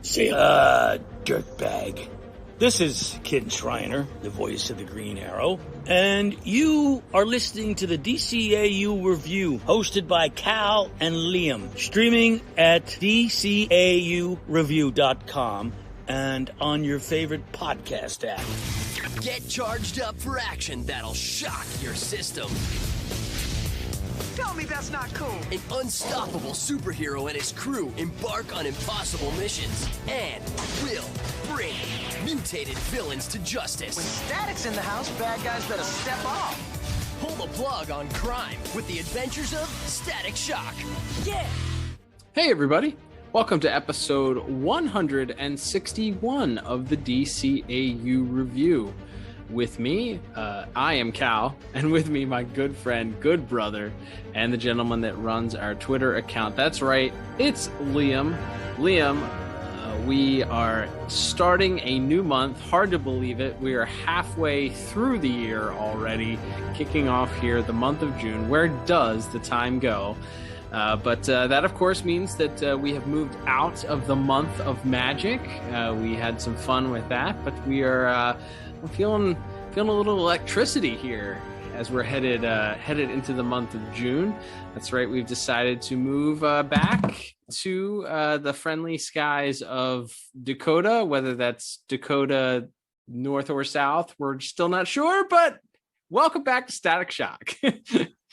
Say, dirtbag. This is Kid Shriner, the voice of the Green Arrow, and you are listening to the DCAU review, hosted by Cal and Liam, streaming at DCAUreview.com and on your favorite podcast app. Get charged up for action that'll shock your system. Tell me that's not cool. An unstoppable superhero and his crew embark on impossible missions and will bring mutated villains to justice. When Static's in the house, bad guys better step off. Pull the plug on crime with the adventures of Static Shock. Yeah! Hey everybody, welcome to episode 161 of the DCAU review. With me, I am Cal, and with me, my good friend, good brother, and the gentleman that runs our Twitter account. That's right, it's Liam. Liam, we are starting a new month. Hard to believe it. We are halfway through the year already, kicking off here the month of June. Where does the time go? But that, of course, means that we have moved out of the month of magic. We had some fun with that, but we are... I'm feeling a little electricity here as we're headed into the month of June. That's right. We've decided to move back to the friendly skies of Dakota, whether that's Dakota North or South. We're still not sure, but welcome back to Static Shock.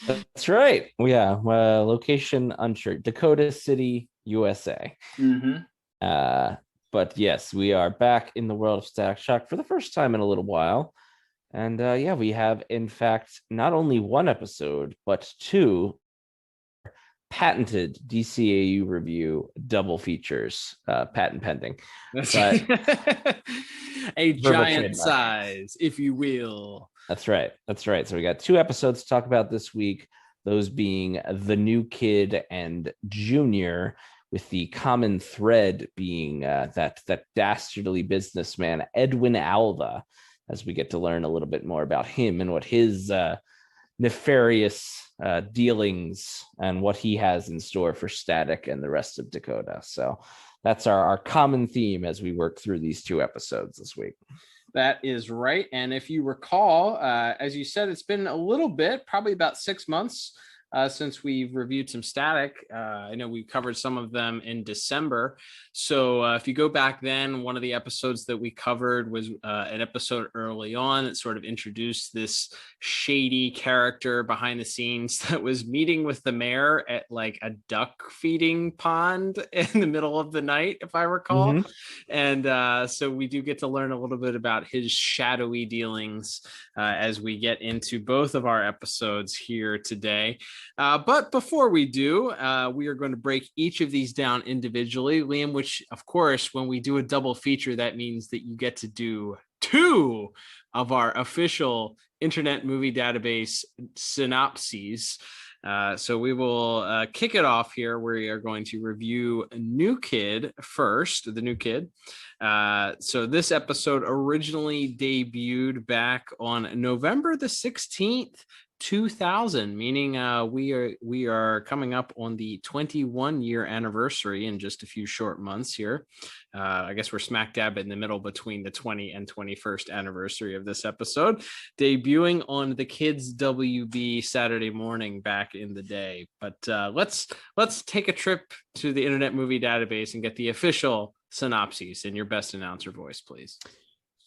That's right. Yeah. Location unsure. Dakota City, USA. Mm-hmm. But yes, we are back in the world of Static Shock for the first time in a little while. And we have, in fact, not only one episode, but two patented DCAU review double features, patent pending. A giant size, if you will. That's right. So we got two episodes to talk about this week, those being The New Kid and Junior, with the common thread being that dastardly businessman, Edwin Alva, as we get to learn a little bit more about him and what his nefarious dealings and what he has in store for Static and the rest of Dakota. So that's our common theme as we work through these two episodes this week. That is right. And if you recall, as you said, it's been a little bit, probably about 6 months since we've reviewed some Static. I know we covered some of them in December. So if you go back then, one of the episodes that we covered was an episode early on that sort of introduced this shady character behind the scenes that was meeting with the mayor at like a duck feeding pond in the middle of the night, if I recall. Mm-hmm. And so we do get to learn a little bit about his shadowy dealings as we get into both of our episodes here today. But before we do, we are going to break each of these down individually, Liam, which, of course, when we do a double feature, that means that you get to do two of our official Internet Movie Database synopses. So we will kick it off here. We are going to review New Kid first, The New Kid. So this episode originally debuted back on November the 16th, 2000, meaning we are coming up on the 21-year anniversary in just a few short months here. I guess we're smack dab in the middle between the 20 and 21st anniversary of this episode, debuting on the Kids WB Saturday morning back in the day. But let's take a trip to the Internet Movie Database and get the official synopses in your best announcer voice, please.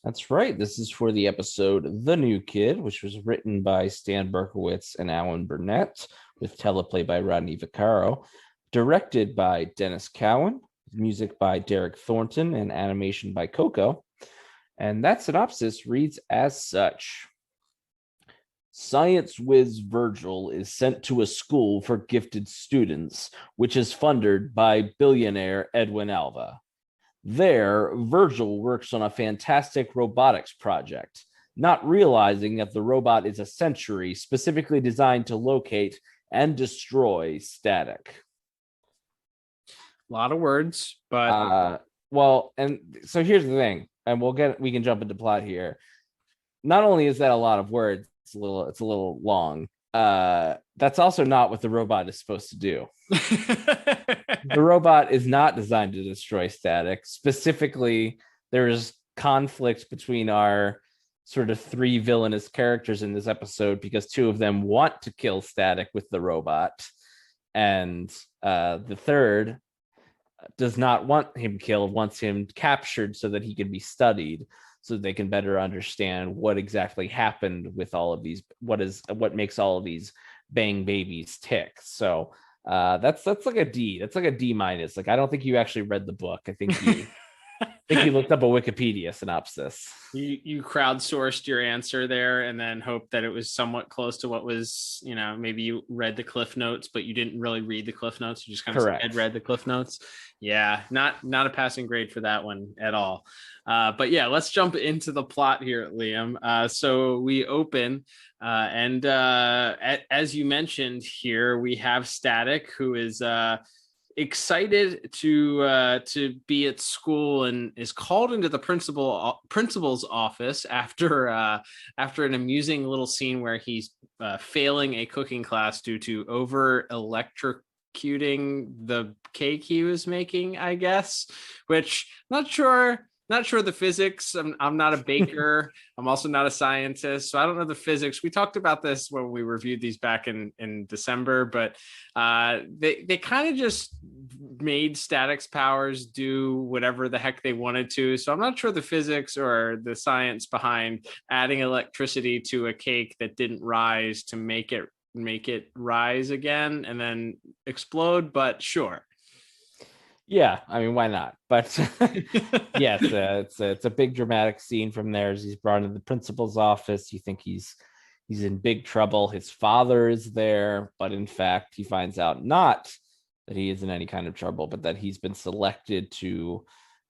That's right. This is for the episode The New Kid, which was written by Stan Berkowitz and Alan Burnett, with teleplay by Rodney Vaccaro, directed by Dennis Cowan, music by Derek Thornton, and animation by Coco. And that synopsis reads as such. Science whiz Virgil is sent to a school for gifted students, which is funded by billionaire Edwin Alva. There, Virgil works on a fantastic robotics project, not realizing that the robot is a sentry specifically designed to locate and destroy Static. A lot of words, but and so here's the thing, and we can jump into plot here. Not only is that a lot of words, it's a little long. That's also not what the robot is supposed to do. The robot is not designed to destroy Static. Specifically, there's conflict between our sort of three villainous characters in this episode because two of them want to kill Static with the robot, and the third does not want him killed, wants him captured so that he can be studied, so they can better understand what exactly happened with all of these, what makes all of these bang babies tick. So that's like a D. That's like a D minus. Like, I don't think you actually read the book. I think you looked up a Wikipedia synopsis. You crowdsourced your answer there and then hoped that it was somewhat close to what was, maybe you read the Cliff Notes, but you didn't really read the Cliff Notes. You just kind of read the Cliff Notes. Yeah, not a passing grade for that one at all. But yeah, let's jump into the plot here, Liam. So we open and as you mentioned here, we have Static, who is excited to be at school and is called into the principal's office after an amusing little scene where he's failing a cooking class due to over electrocuting the cake he was making, I guess, which not sure the physics. I'm not a baker. I'm also not a scientist, so I don't know the physics. We talked about this when we reviewed these back in December, but they kind of just made Static's powers do whatever the heck they wanted to. So I'm not sure the physics or the science behind adding electricity to a cake that didn't rise to make it rise again and then explode, but sure. Yeah, I mean, why not? But yes, it's a big dramatic scene from there as he's brought into the principal's office. You think he's in big trouble. His father is there, but in fact, he finds out not that he is in any kind of trouble, but that he's been selected to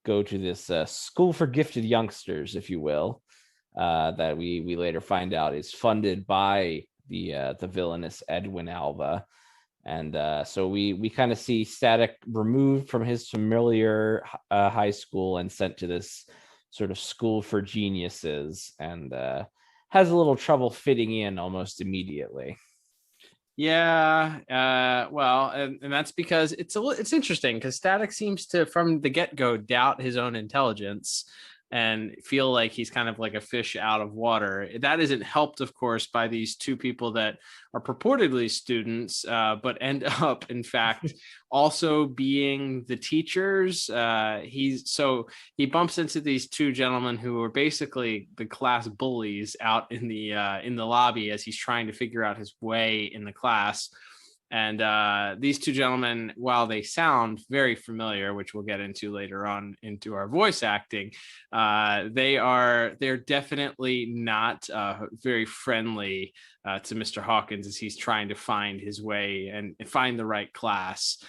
go to this school for gifted youngsters, if you will, that we later find out is funded by the villainous Edwin Alva. And so we kind of see Static removed from his familiar high school and sent to this sort of school for geniuses, and has a little trouble fitting in almost immediately. Yeah, well, and that's because it's interesting because Static seems to, from the get-go, doubt his own intelligence and feel like he's kind of like a fish out of water. That isn't helped, of course, by these two people that are purportedly students, but end up, in fact, also being the teachers. He bumps into these two gentlemen who are basically the class bullies out in the lobby as he's trying to figure out his way in the class. And these two gentlemen, while they sound very familiar, which we'll get into later on into our voice acting, they're definitely not very friendly to Mr. Hawkins as he's trying to find his way and find the right class.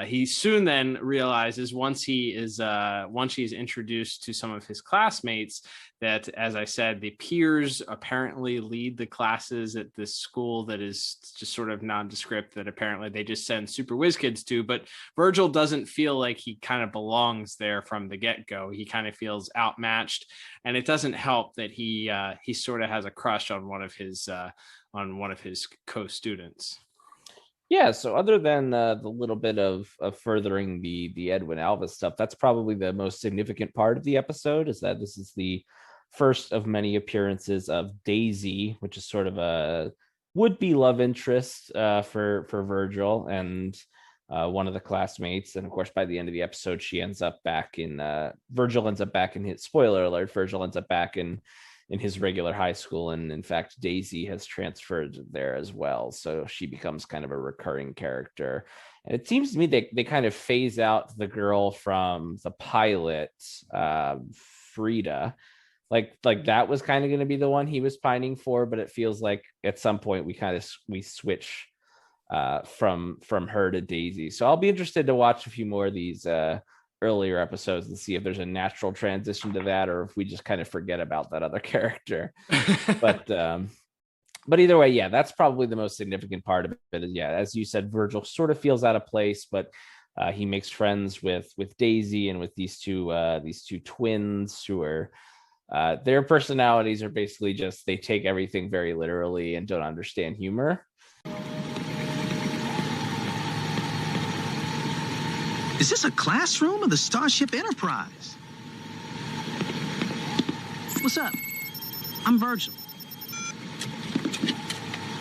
He soon then realizes once he's introduced to some of his classmates that, as I said, the peers apparently lead the classes at this school that is just sort of nondescript, that apparently they just send super whiz kids to. But Virgil doesn't feel like he kind of belongs there from the get-go. He kind of feels outmatched, and it doesn't help that he sort of has a crush on one of his co-students. Yeah, so other than the little bit of furthering the Edwin Alva stuff, that's probably the most significant part of the episode, is that this is the first of many appearances of Daisy, which is sort of a would-be love interest for Virgil and one of the classmates. And of course, by the end of the episode, Virgil ends up back in his, spoiler alert, Virgil ends up back in his regular high school, and in fact Daisy has transferred there as well, so she becomes kind of a recurring character. And it seems to me they kind of phase out the girl from the pilot, Frida, like that was kind of going to be the one he was pining for, but it feels like at some point we switch from her to Daisy. So I'll be interested to watch a few more of these earlier episodes and see if there's a natural transition to that, or if we just kind of forget about that other character. But either way, yeah, that's probably the most significant part of it. Yeah, as you said, Virgil sort of feels out of place, but he makes friends with Daisy and with these two twins who are their personalities are basically just, they take everything very literally and don't understand humor. Is this a classroom of the Starship Enterprise? What's up? I'm Virgil.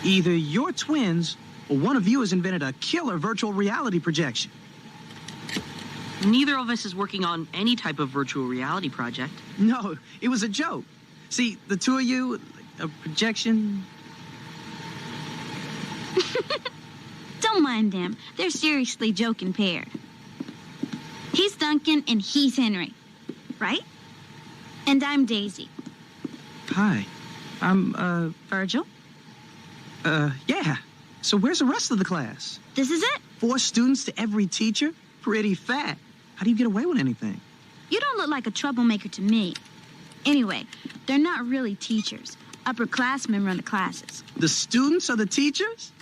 Either you're twins, or one of you has invented a killer virtual reality projection. Neither of us is working on any type of virtual reality project. No, it was a joke. See, the two of you, a projection. Don't mind them. They're seriously joking pair. He's Duncan and he's Henry, right? And I'm Daisy. Hi, I'm, Virgil? Yeah. So where's the rest of the class? This is it? 4 students to every teacher? Pretty fat. How do you get away with anything? You don't look like a troublemaker to me. Anyway, they're not really teachers. Upperclassmen run the classes. The students are the teachers?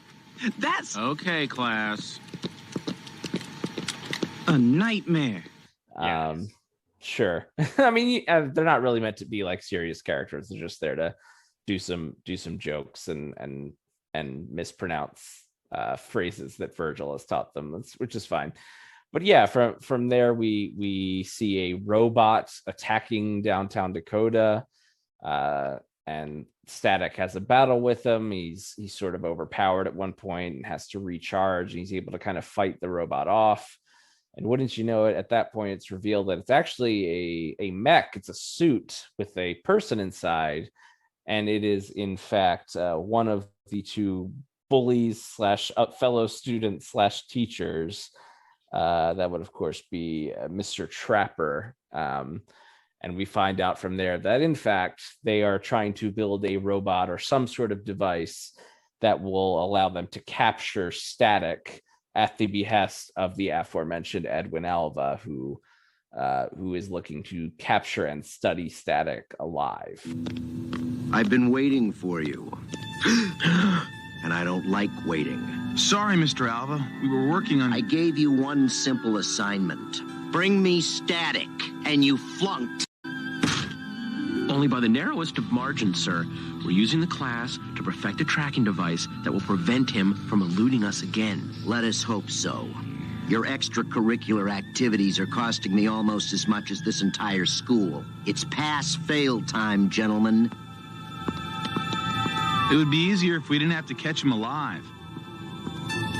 That's Okay, class. a nightmare. Sure. I mean, they're not really meant to be like serious characters. They're just there to do some jokes and mispronounce phrases that Virgil has taught them, which is fine. But yeah, from there we see a robot attacking downtown Dakota, and Static has a battle with him. He's sort of overpowered at one point and has to recharge. And he's able to kind of fight the robot off. And wouldn't you know it, at that point it's revealed that it's actually a mech. It's a suit with a person inside, and it is in fact one of the 2 bullies / fellow students / teachers. That would, of course, be Mr. Trapper. And we find out from there that, in fact, they are trying to build a robot or some sort of device that will allow them to capture Static at the behest of the aforementioned Edwin Alva, who is looking to capture and study Static alive. I've been waiting for you. And I don't like waiting. Sorry, Mr. Alva. We were working on... I gave you one simple assignment. Bring me Static, and you flunked. Only by the narrowest of margins, sir. We're using the class to perfect a tracking device that will prevent him from eluding us again. Let us hope so. Your extracurricular activities are costing me almost as much as this entire school. It's pass-fail time, gentlemen. It would be easier if we didn't have to catch him alive.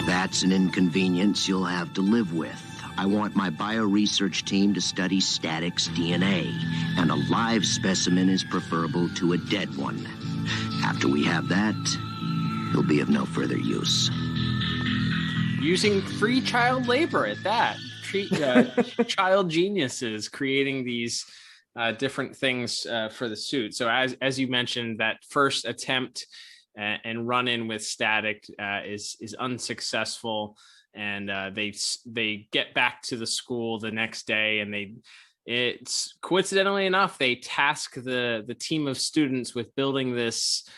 That's an inconvenience you'll have to live with. I want my bioresearch team to study Static's DNA, and a live specimen is preferable to a dead one. After we have that, he'll be of no further use. Using free child labor at that. Child geniuses creating these different things for the suit. So as you mentioned, that first attempt and run in with Static is unsuccessful, and they get back to the school the next day, and it's coincidentally enough, they task the team of students with building this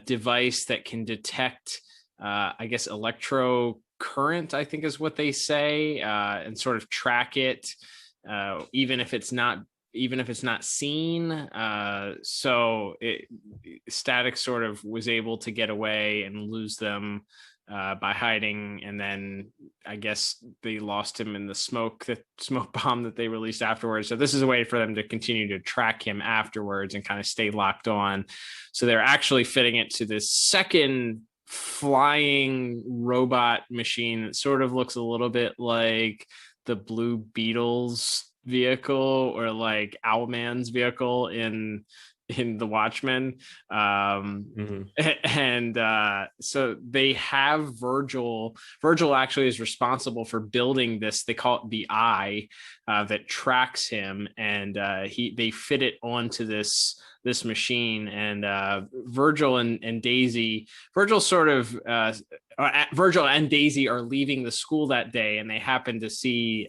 device that can detect I guess electrocurrent, I think is what they say, and sort of track it even if it's not seen. So Static sort of was able to get away and lose them by hiding, and then I guess they lost him in the smoke bomb that they released afterwards. So this is a way for them to continue to track him afterwards and kind of stay locked on. So they're actually fitting it to this second flying robot machine that sort of looks a little bit like the Blue Beetle's vehicle, or like Owlman's vehicle in the Watchmen. And so they have Virgil actually is responsible for building this. They call it the Eye that tracks him, and they fit it onto this machine. And Virgil and Daisy and Daisy are leaving the school that day, and they happen to see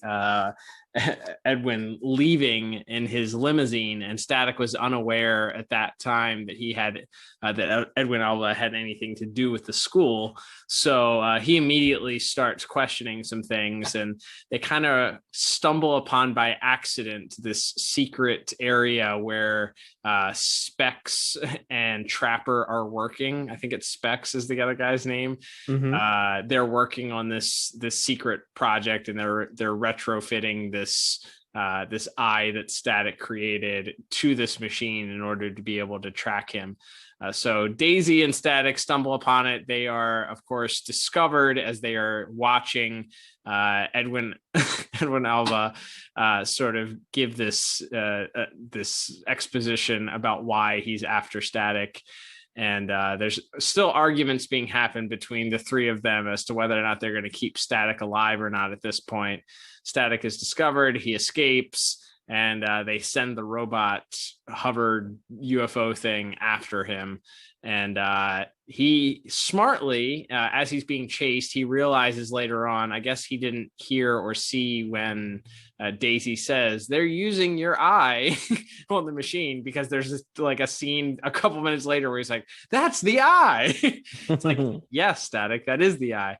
Edwin leaving in his limousine, and Static was unaware at that time that he had that Edwin Alva had anything to do with the school. So he immediately starts questioning some things, and they kind of stumble upon by accident this secret area where Specs and Trapper are working. I think it's Specs is the other guy's name. Mm-hmm. They're working on this secret project, and they're retrofitting this eye that Static created to this machine in order to be able to track him. So Daisy and Static stumble upon it. They are, of course, discovered as they are watching Edwin Alva sort of give this exposition about why he's after Static. And there's still arguments being happened between the three of them as to whether or not they're going to keep Static alive or not at this point. Static is discovered, he escapes, and they send the robot hovered UFO thing after him. And he smartly, as he's being chased, he realizes later on, I guess he didn't hear or see when Daisy says, they're using your eye on the machine, because there's this, like a scene a couple minutes later where he's like, that's the eye. It's like, yes, Static, that is the eye.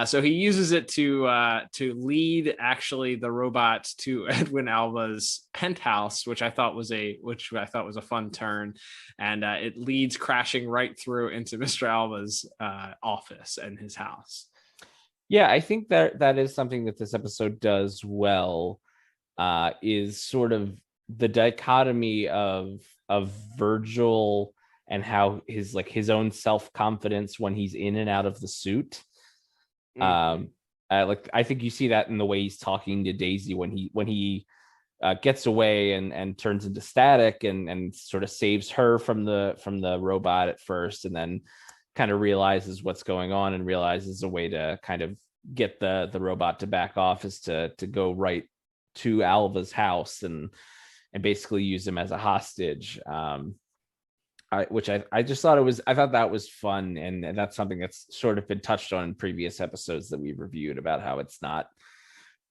So he uses it to lead actually the robot to Edwin Alva's penthouse, which I thought was a fun turn, and it leads crashing right through into Mr. Alva's office and his house. Yeah, I think that is something that this episode does well, is sort of the dichotomy of Virgil and how his own self-confidence when he's in and out of the suit. I think you see that in the way he's talking to Daisy when he gets away and turns into Static and sort of saves her from the robot at first, and then kind of realizes what's going on and realizes a way to kind of get the robot to back off is to go right to Alva's house and basically use him as a hostage. Which I just thought I thought that was fun, and that's something that's sort of been touched on in previous episodes that we've reviewed about how it's not,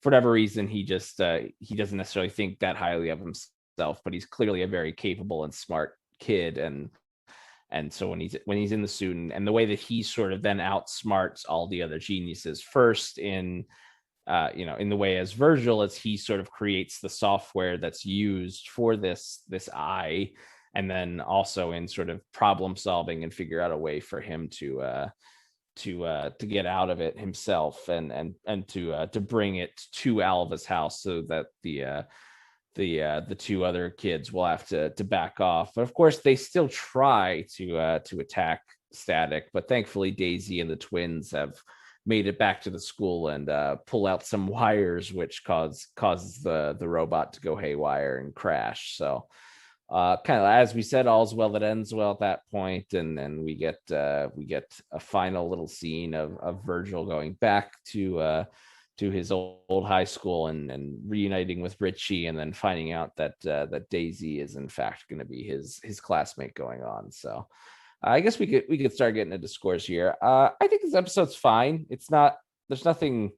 for whatever reason, he doesn't necessarily think that highly of himself, but he's clearly a very capable and smart kid, and so when he's in the suit and the way that he sort of then outsmarts all the other geniuses, first in the way as Virgil, as he sort of creates the software that's used for this eye, and then also in sort of problem solving and figure out a way for him to get out of it himself and to bring it to Alva's house so that the two other kids will have to back off. But of course, they still try to attack Static, but thankfully Daisy and the twins have made it back to the school and pull out some wires, which causes the robot to go haywire and crash. So kind of, as we said, all's well that ends well at that point, and then we get a final little scene of Virgil going back to his old high school and reuniting with Richie, and then finding out that Daisy is in fact going to be his classmate going on. So I guess we could start getting into scores here. I think this episode's fine. There's nothing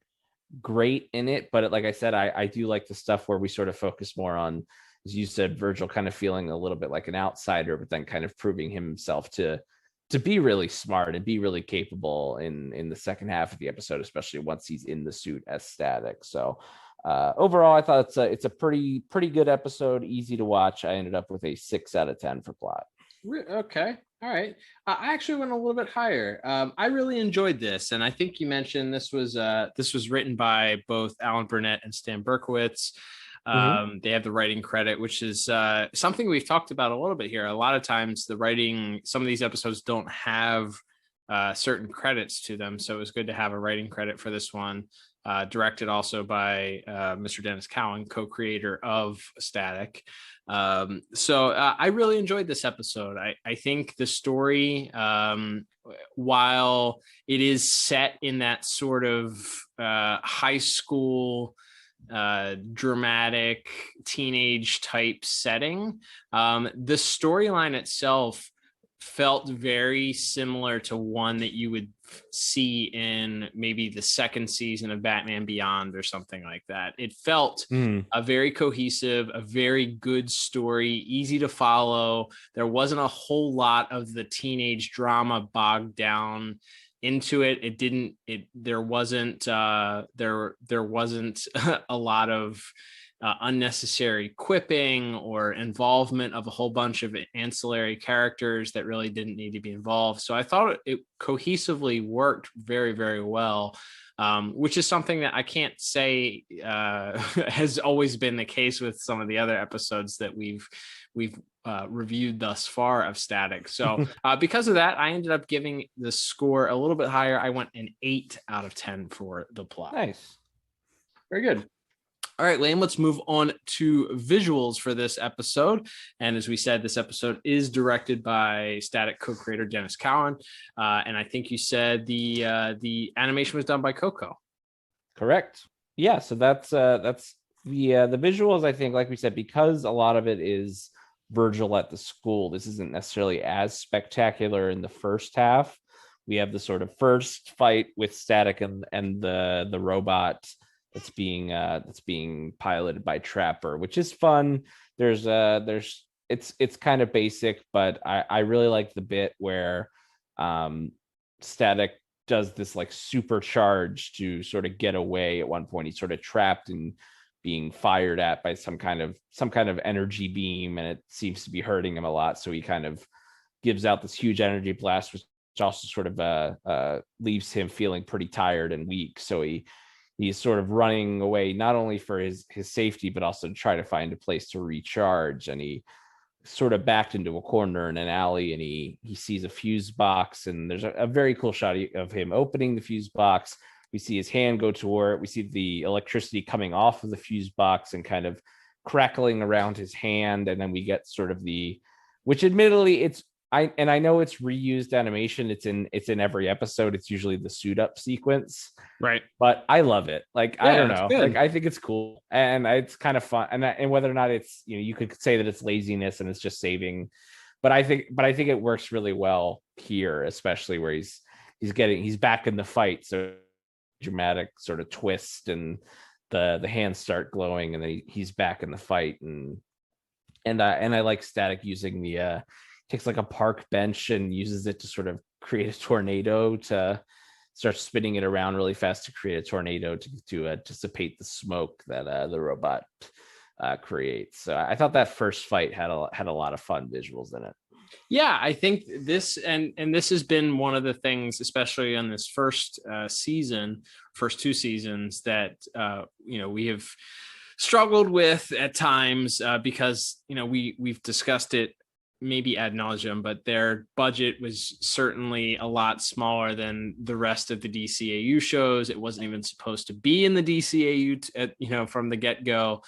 great in it, but like I said, I do like the stuff where we sort of focus more on, as you said, Virgil kind of feeling a little bit like an outsider, but then kind of proving himself to be really smart and be really capable in the second half of the episode, especially once he's in the suit as Static. So overall, I thought it's a pretty good episode, easy to watch. I ended up with a 6 out of 10 for plot. Okay. All right. I actually went a little bit higher. I really enjoyed this. And I think you mentioned this was written by both Alan Burnett and Stan Berkowitz. They have the writing credit, which is something we've talked about a little bit here. A lot of times the writing, some of these episodes don't have certain credits to them. So it was good to have a writing credit for this one. Directed also by Mr. Dennis Cowan, co-creator of Static. So I really enjoyed this episode. I think the story, while it is set in that sort of high school dramatic teenage type setting, the storyline itself felt very similar to one that you would see in maybe the second season of Batman Beyond or something like that. It felt a very cohesive, a very good story, easy to follow. There wasn't a whole lot of the teenage drama bogged down into it. There wasn't a lot of unnecessary quipping or involvement of a whole bunch of ancillary characters that really didn't need to be involved. So I thought it cohesively worked very, very well, which is something that I can't say has always been the case with some of the other episodes that we've reviewed thus far of Static. So because of that, I ended up giving the score a little bit higher. I went an 8 out of 10 for the plot. Nice. Very good. All right, Lane, let's move on to visuals for this episode. And as we said, this episode is directed by Static co-creator Dennis Cowan. And I think you said the animation was done by Coco. Correct. Yeah, so that's the visuals, I think, like we said, because a lot of it is Virgil at the school, this isn't necessarily as spectacular in the first half. We have the sort of first fight with Static and the robot that's being piloted by Trapper, which is fun. It's kind of basic, but I really like the bit where Static does this like supercharge to sort of get away. At one point, he's sort of trapped and being fired at by some kind of energy beam, and it seems to be hurting him a lot. So he kind of gives out this huge energy blast, which also sort of leaves him feeling pretty tired and weak. So he's sort of running away, not only for his safety, but also to try to find a place to recharge. And he sort of backed into a corner in an alley, and he sees a fuse box, and there's a very cool shot of him opening the fuse box. We see his hand go toward it. We see the electricity coming off of the fuse box and kind of crackling around his hand. And then we get sort of which admittedly I know it's reused animation. It's in every episode. It's usually the suit up sequence, right? But I love it. Like, yeah, I don't know. Like, I think it's cool and it's kind of fun. And whether or not it's, you could say that it's laziness and it's just saving, but I think it works really well here, especially where he's back in the fight. So dramatic sort of twist, and the hands start glowing, and then he's back in the fight, and I like Static using takes like a park bench and uses it to sort of create a tornado, to start spinning it around really fast to create a tornado to dissipate the smoke that the robot creates. So I thought that first fight had a lot of fun visuals in it. Yeah, I think this and this has been one of the things, especially on this first two seasons, that we have struggled with at times because we've discussed it maybe ad nauseum, but their budget was certainly a lot smaller than the rest of the DCAU shows. It wasn't even supposed to be in the DCAU, from the get-go.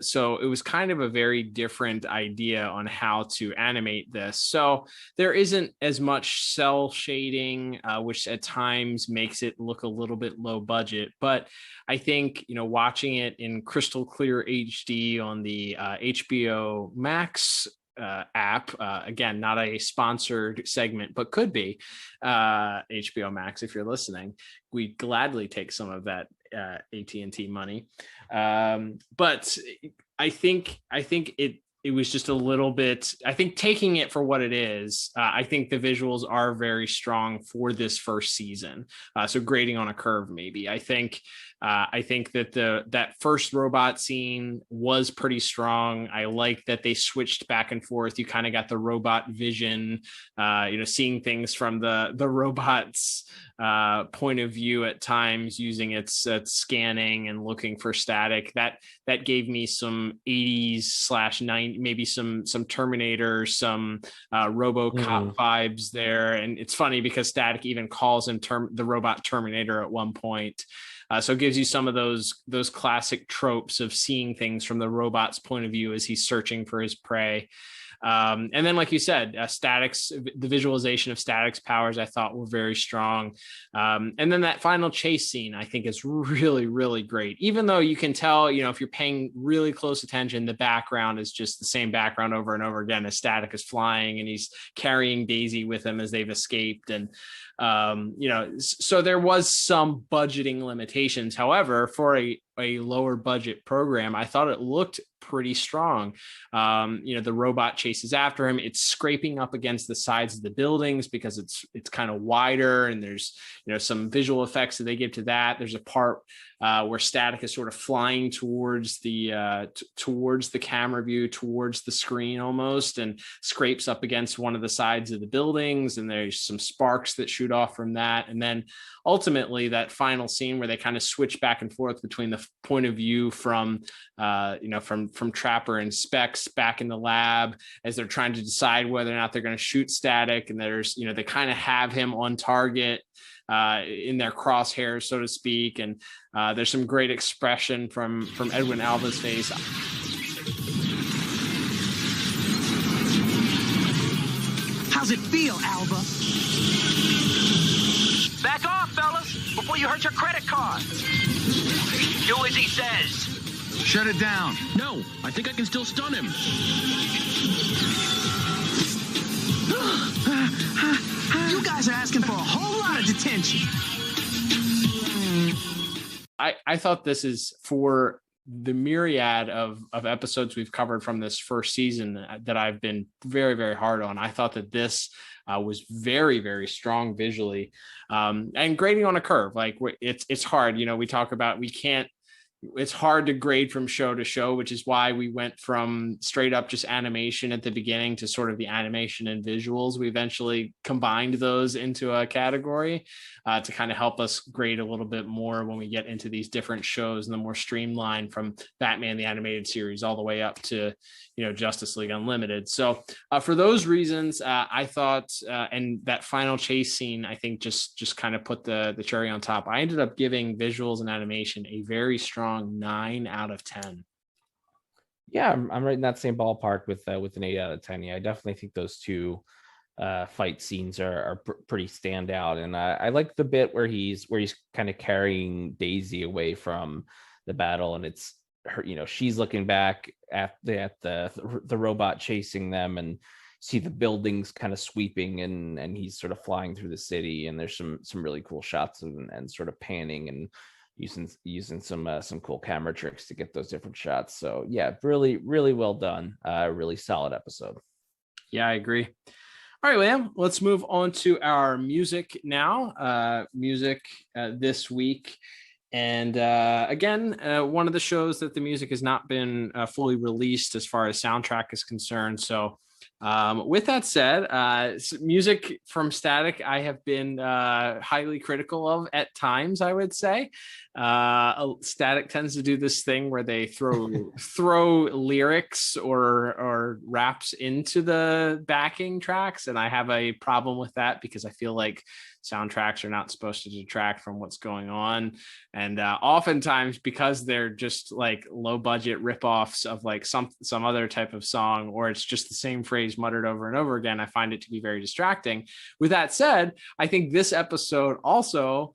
So it was kind of a very different idea on how to animate this. So there isn't as much cell shading, which at times makes it look a little bit low budget. But I think, watching it in crystal clear HD on the HBO Max app, again, not a sponsored segment, but could be HBO Max. If you're listening, we'd gladly take some of that AT&T money. But I think it was just a little bit, I think, taking it for what it is. I think the visuals are very strong for this first season. So grading on a curve, maybe. I think that that first robot scene was pretty strong. I like that they switched back and forth. You kind of got the robot vision, seeing things from the robot's point of view at times, using its scanning and looking for Static. That gave me some 80s/90s, maybe some Terminator, some RoboCop vibes there. And it's funny because Static even calls him the robot Terminator at one point. So it gives you some of those classic tropes of seeing things from the robot's point of view as he's searching for his prey. And then, like you said, Static's, the visualization of Static's powers, I thought were very strong. And then that final chase scene, I think, is really, really great. Even though you can tell, you know, if you're paying really close attention, the background is just the same background over and over again as Static is flying and he's carrying Daisy with him as they've escaped. And, you know, so there was some budgeting limitations. However, for a lower budget program, I thought it looked pretty strong. You know, the robot chases after him. It's scraping up against the sides of the buildings because it's kind of wider, and there's, you know, some visual effects that they give to that. There's a part where Static is sort of flying towards the camera view, towards the screen almost, and scrapes up against one of the sides of the buildings, and there's some sparks that shoot off from that. And then ultimately that final scene where they kind of switch back and forth between the point of view from from Trapper and Specs back in the lab as they're trying to decide whether or not they're going to shoot Static, and there's, you know, they kind of have him on target in their crosshairs, so to speak. And there's some great expression from Edwin Alva's face. How's it feel, Alva? Back off, fellas, before you hurt your credit card. Do as he says. Shut it down. No, I think I can still stun him. You guys are asking for a whole lot of detention. I thought this is, for the myriad of episodes we've covered from this first season that I've been very, very hard on, I thought that this was very, very strong visually, and grading on a curve. Like, it's hard, you know, we talk about, it's hard to grade from show to show, which is why we went from straight up just animation at the beginning to sort of the animation and visuals. We eventually combined those into a category to kind of help us grade a little bit more when we get into these different shows and the more streamlined, from Batman the Animated Series all the way up to, you know, Justice League Unlimited. So for those reasons, I thought, and that final chase scene, I think just kind of put the cherry on top. I ended up giving visuals and animation a very strong 9 out of 10. Yeah, I'm right in that same ballpark with an 8 out of 10. Yeah, I definitely think those two fight scenes are pretty standout, and I like the bit where he's kind of carrying Daisy away from the battle, and it's her, you know, she's looking back at the robot chasing them, and see the buildings kind of sweeping, and he's sort of flying through the city, and there's some really cool shots and sort of panning and using some cool camera tricks to get those different shots. So yeah, really, really well done. Really solid episode. Yeah, I agree. All right, Liam, let's move on to our music now. Music this week. And again, one of the shows that the music has not been fully released as far as soundtrack is concerned. So with that said, music from Static, I have been highly critical of at times, I would say. Static tends to do this thing where they throw lyrics or raps into the backing tracks, and I have a problem with that because I feel like soundtracks are not supposed to detract from what's going on, and oftentimes, because they're just like low budget ripoffs of like some other type of song, or it's just the same phrase muttered over and over again, I find it to be very distracting. With that said, I think this episode also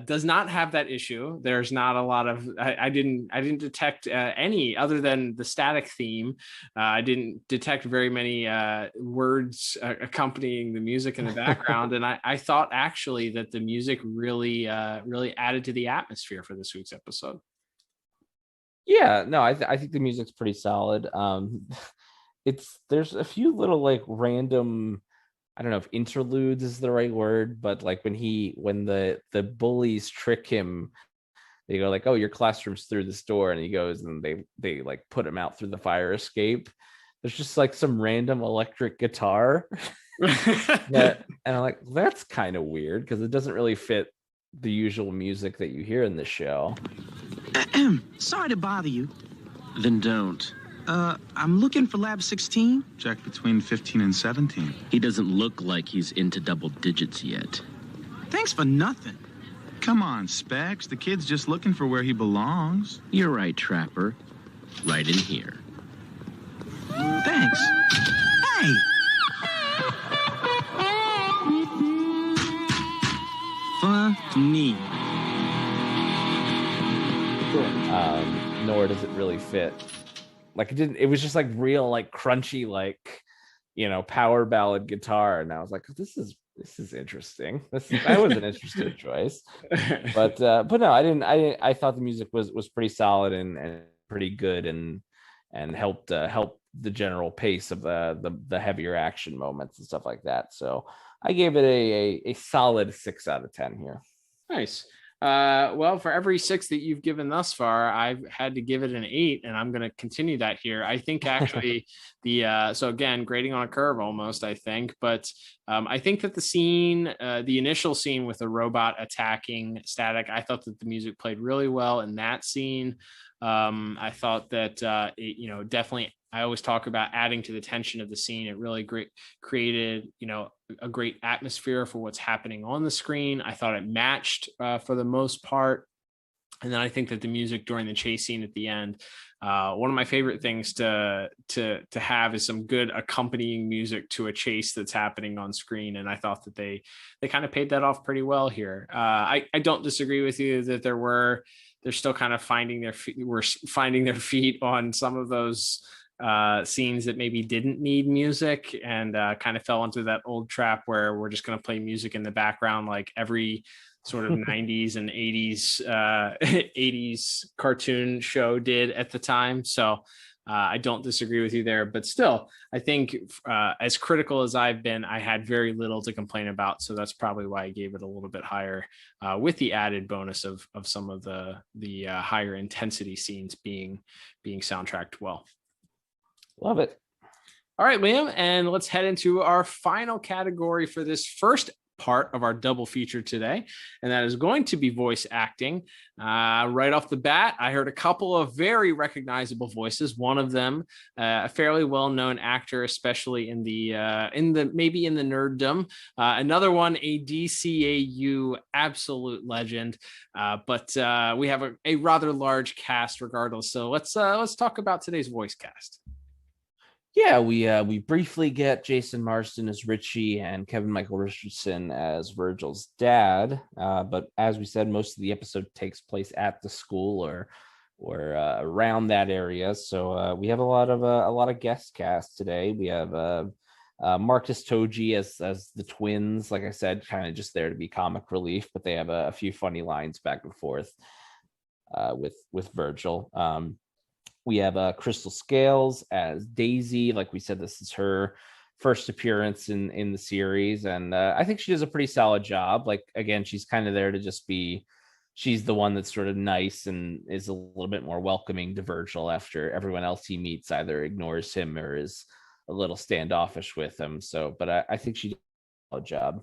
does not have that issue. There's not a lot of I didn't detect any, other than the Static theme. I didn't detect very many words accompanying the music in the background, and I thought actually that the music really added to the atmosphere for this week's episode. Yeah, no, I think the music's pretty solid. There's a few little like random, I don't know if interludes is the right word, but like when the bullies trick him, they go like, "Oh, your classroom's through this door," and he goes, and they like put him out through the fire escape. There's just like some random electric guitar, and I'm like, that's kind of weird because it doesn't really fit the usual music that you hear in the show. Sorry to bother you. Then don't. I'm looking for Lab 16. Check between 15 and 17. He doesn't look like he's into double digits yet. Thanks for nothing. Come on, Specs. The kid's just looking for where he belongs. You're right, Trapper. Right in here. Thanks. Hey! Funny. Nor does it really fit. Like it was just like real, like crunchy, like, power ballad guitar. And I was like, this is interesting. That was an interesting choice. But no, I didn't. I thought the music was pretty solid and pretty good and helped the general pace of the heavier action moments and stuff like that. So I gave it a solid 6 out of 10 here. Nice. Well, for every 6 that you've given thus far, I've had to give it an 8, and I'm going to continue that here. I think actually so again, grading on a curve almost, I think, but I think that the scene, the initial scene with the robot attacking Static, I thought that the music played really well in that scene. I thought that, definitely, I always talk about adding to the tension of the scene. It really created, a great atmosphere for what's happening on the screen. I thought it matched for the most part. And then I think that the music during the chase scene at the end, one of my favorite things to have is some good accompanying music to a chase that's happening on screen. And I thought that they kind of paid that off pretty well here. I don't disagree with you that they're still kind of finding their feet on some of those scenes that maybe didn't need music and kind of fell into that old trap where we're just going to play music in the background like every sort of 90s and 80s cartoon show did at the time. So I don't disagree with you there, but still, I think as critical as I've been, I had very little to complain about. So that's probably why I gave it a little bit higher, with the added bonus of some of the higher intensity scenes being soundtracked well. Love it. All right, Liam, and let's head into our final category for this first part of our double feature today, and that is going to be voice acting. Right off the bat, I heard a couple of very recognizable voices. One of them, a fairly well-known actor, especially in the nerddom. Another one, a DCAU absolute legend. But we have a rather large cast, regardless. So let's talk about today's voice cast. Yeah, we briefly get Jason Marsden as Richie and Kevin Michael Richardson as Virgil's dad. But as we said, most of the episode takes place at the school or around that area. So we have a lot of guest cast today. We have Marcus Toji as the twins. Like I said, kind of just there to be comic relief, but they have a few funny lines back and forth with Virgil. We have Crystal Scales as Daisy. Like we said, this is her first appearance in the series, and I think she does a pretty solid job. Like, again, she's kind of there to just be, she's the one that's sort of nice and is a little bit more welcoming to Virgil after everyone else he meets either ignores him or is a little standoffish with him. So, but I think she did a solid job.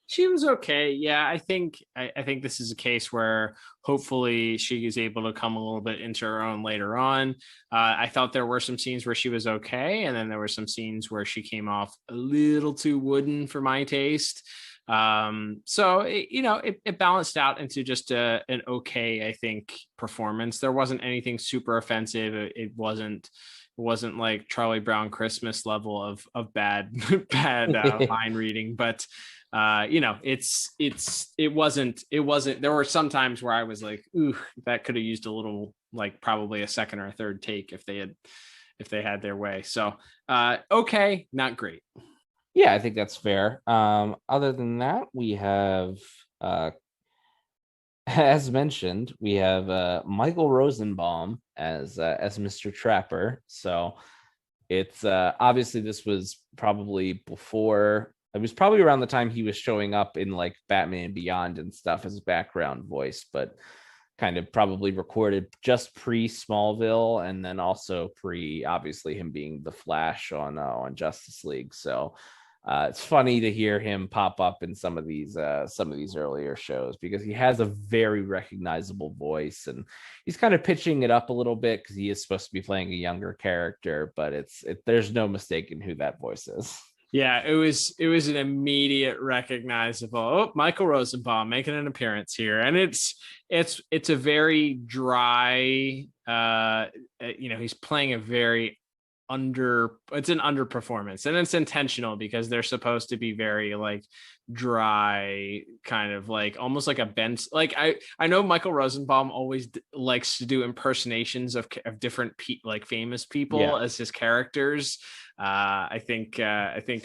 She was okay. Yeah, I think this is a case where hopefully she is able to come a little bit into her own later on. I thought there were some scenes where she was okay, and then there were some scenes where she came off a little too wooden for my taste. So it balanced out into just an okay, I think, performance. There wasn't anything super offensive. It wasn't like Charlie Brown Christmas level of bad line reading, but it wasn't, there were some times where I was like, ooh, that could have used a little, like probably a second or a third take if they had their way. So, okay, not great. Yeah, I think that's fair. Other than that, we have, as mentioned, we have Michael Rosenbaum as Mr. Trapper. So it's obviously this was probably before. It was probably around the time he was showing up in like Batman and Beyond and stuff as a background voice, but kind of probably recorded just pre-Smallville and then also obviously him being the Flash on Justice League. So it's funny to hear him pop up in some of these earlier shows because he has a very recognizable voice and he's kind of pitching it up a little bit because he is supposed to be playing a younger character, but there's no mistaking who that voice is. Yeah, it was an immediate recognizable. Oh, Michael Rosenbaum making an appearance here, and it's a very dry. He's playing a very underperformance, and it's intentional because they're supposed to be very like dry, kind of like almost like a bench. Like I know Michael Rosenbaum always likes to do impersonations of different like famous people as his characters. I think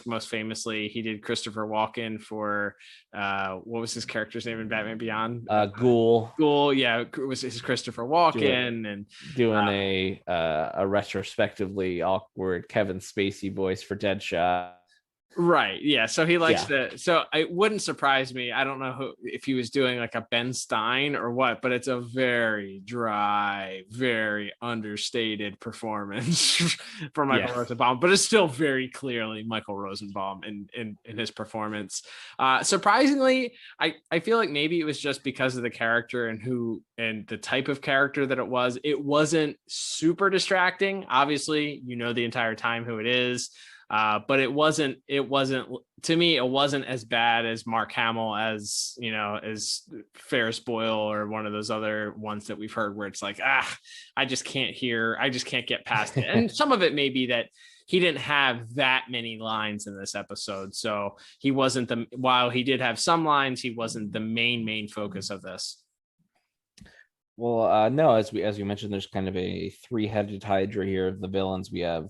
most famously he did Christopher Walken for what was his character's name in Batman Beyond? Ghoul. Yeah, it was his Christopher Walken and doing a retrospectively awkward Kevin Spacey voice for Deadshot. Right. Yeah. So he likes so it wouldn't surprise me. I don't know if he was doing like a Ben Stein or what, but it's a very dry, very understated performance for Michael Rosenbaum, but it's still very clearly Michael Rosenbaum in his performance. Surprisingly, I feel like maybe it was just because of the character and the type of character that it wasn't super distracting. Obviously, the entire time who it is. But it wasn't to me, it wasn't as bad as Mark Hamill, as Ferris Boyle or one of those other ones that we've heard where it's like, I just can't get past it. And some of it may be that he didn't have that many lines in this episode. So he wasn't while he did have some lines, he wasn't the main focus of this. Well, no, as we mentioned, there's kind of a three-headed hydra here of the villains. We have,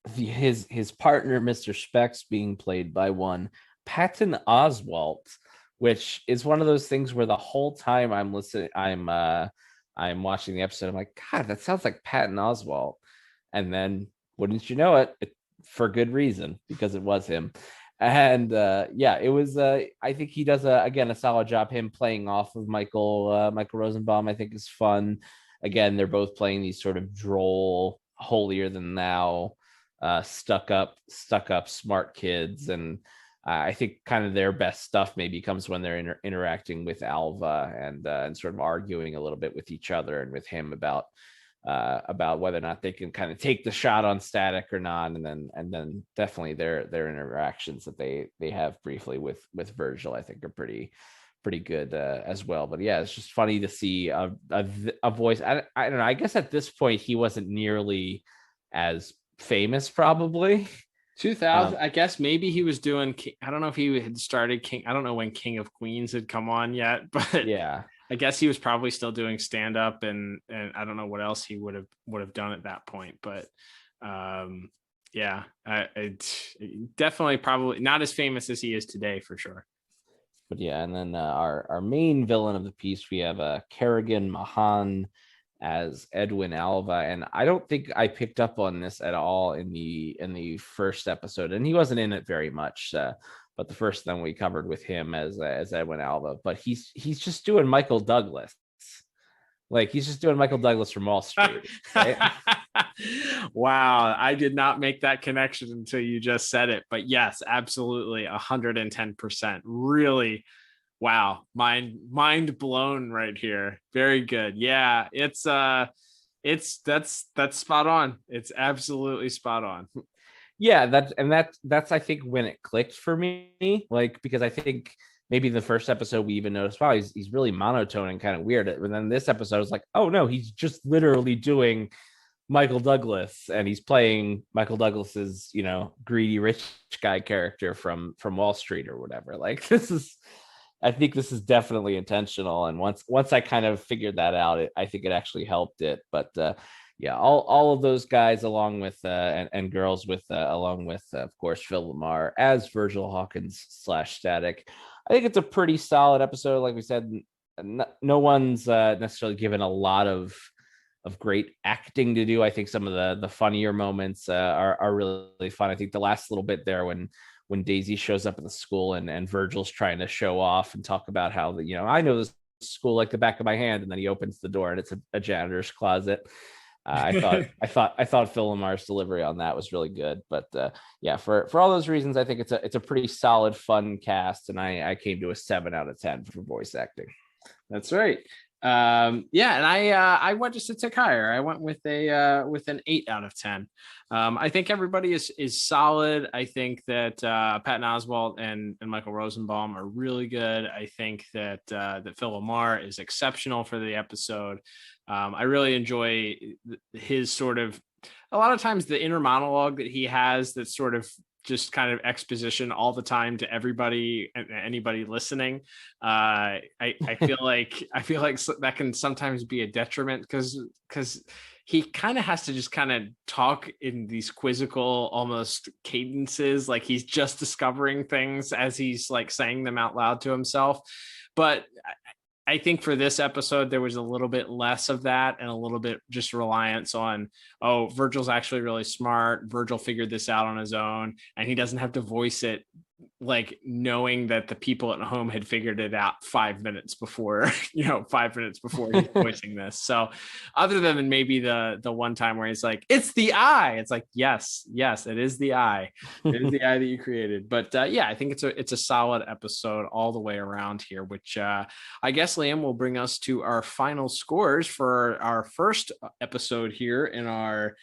his partner, Mr. Specs, being played by one Patton Oswalt, which is one of those things where the whole time I'm listening, I'm watching the episode, I'm like, God, that sounds like Patton Oswalt. And then wouldn't you know it, for good reason, because it was him. And it was I think he does a solid job. Him playing off of Michael Rosenbaum, I think, is fun. Again, they're both playing these sort of droll, holier than thou, stuck up smart kids, and I think kind of their best stuff maybe comes when they're interacting with Alva and sort of arguing a little bit with each other and with him about whether or not they can kind of take the shot on Static or not, and then definitely their interactions that they have briefly with Virgil, I think, are pretty good as well. But yeah, it's just funny to see a voice. I don't know. I guess at this point he wasn't nearly as famous, probably 2000. I guess maybe he was doing, I don't know if he had started King, I don't know when King of Queens had come on yet, but yeah, I guess he was probably still doing stand up, and I don't know what else he would have done at that point, but definitely probably not as famous as he is today, for sure. But yeah, and then our main villain of the piece, we have Kerrigan Mahan as Edwin Alva, and I don't think I picked up on this at all in the first episode, and he wasn't in it very much, but the first thing we covered with him as Edwin Alva, but he's just doing Michael Douglas, like he's just doing Michael Douglas from Wall Street, right? Wow, I did not make that connection until you just said it, but yes, absolutely, 110%, really. Wow, mind blown right here. Very good. Yeah, that's spot on. It's absolutely spot on. Yeah, that's I think when it clicked for me, like, because I think maybe the first episode we even noticed, wow, he's really monotone and kind of weird. And then this episode was like, oh no, he's just literally doing Michael Douglas, and he's playing Michael Douglas's, greedy rich guy character from Wall Street or whatever. Like, I think this is definitely intentional, and once I kind of figured that out, I think it actually helped it. But all of those guys, along with and girls, with along with of course Phil Lamar as Virgil Hawkins / Static. I think it's a pretty solid episode. Like we said, no one's necessarily given a lot of great acting to do. I think some of the funnier moments are really fun. I think the last little bit there when Daisy shows up at the school and Virgil's trying to show off and talk about how I know this school like the back of my hand, and then he opens the door and it's a janitor's closet. I thought Phil Lamar's delivery on that was really good. But for all those reasons, I think it's a pretty solid, fun cast, and I came to a 7 out of 10 for voice acting. That's right. And I went just a tick higher. I went with an 8 out of 10. I think everybody is solid. I think that Patton Oswalt and Michael Rosenbaum are really good. I think that Phil Lamar is exceptional for the episode. I really enjoy his sort of a lot of times the inner monologue that he has that's sort of just kind of exposition all the time to everybody and anybody listening. I feel like that can sometimes be a detriment because he kind of has to just kind of talk in these quizzical almost cadences, like he's just discovering things as he's like saying them out loud to himself. But I think for this episode, there was a little bit less of that and a little bit just reliance on, oh, Virgil's actually really smart. Virgil figured this out on his own, and he doesn't have to voice it like knowing that the people at home had figured it out 5 minutes before, 5 minutes before he's voicing this. So other than maybe the one time where he's like, it's the eye. It's like, yes, it is the eye. It is the eye that you created. But I think it's a solid episode all the way around here, which I guess, Liam, will bring us to our final scores for our first episode here in our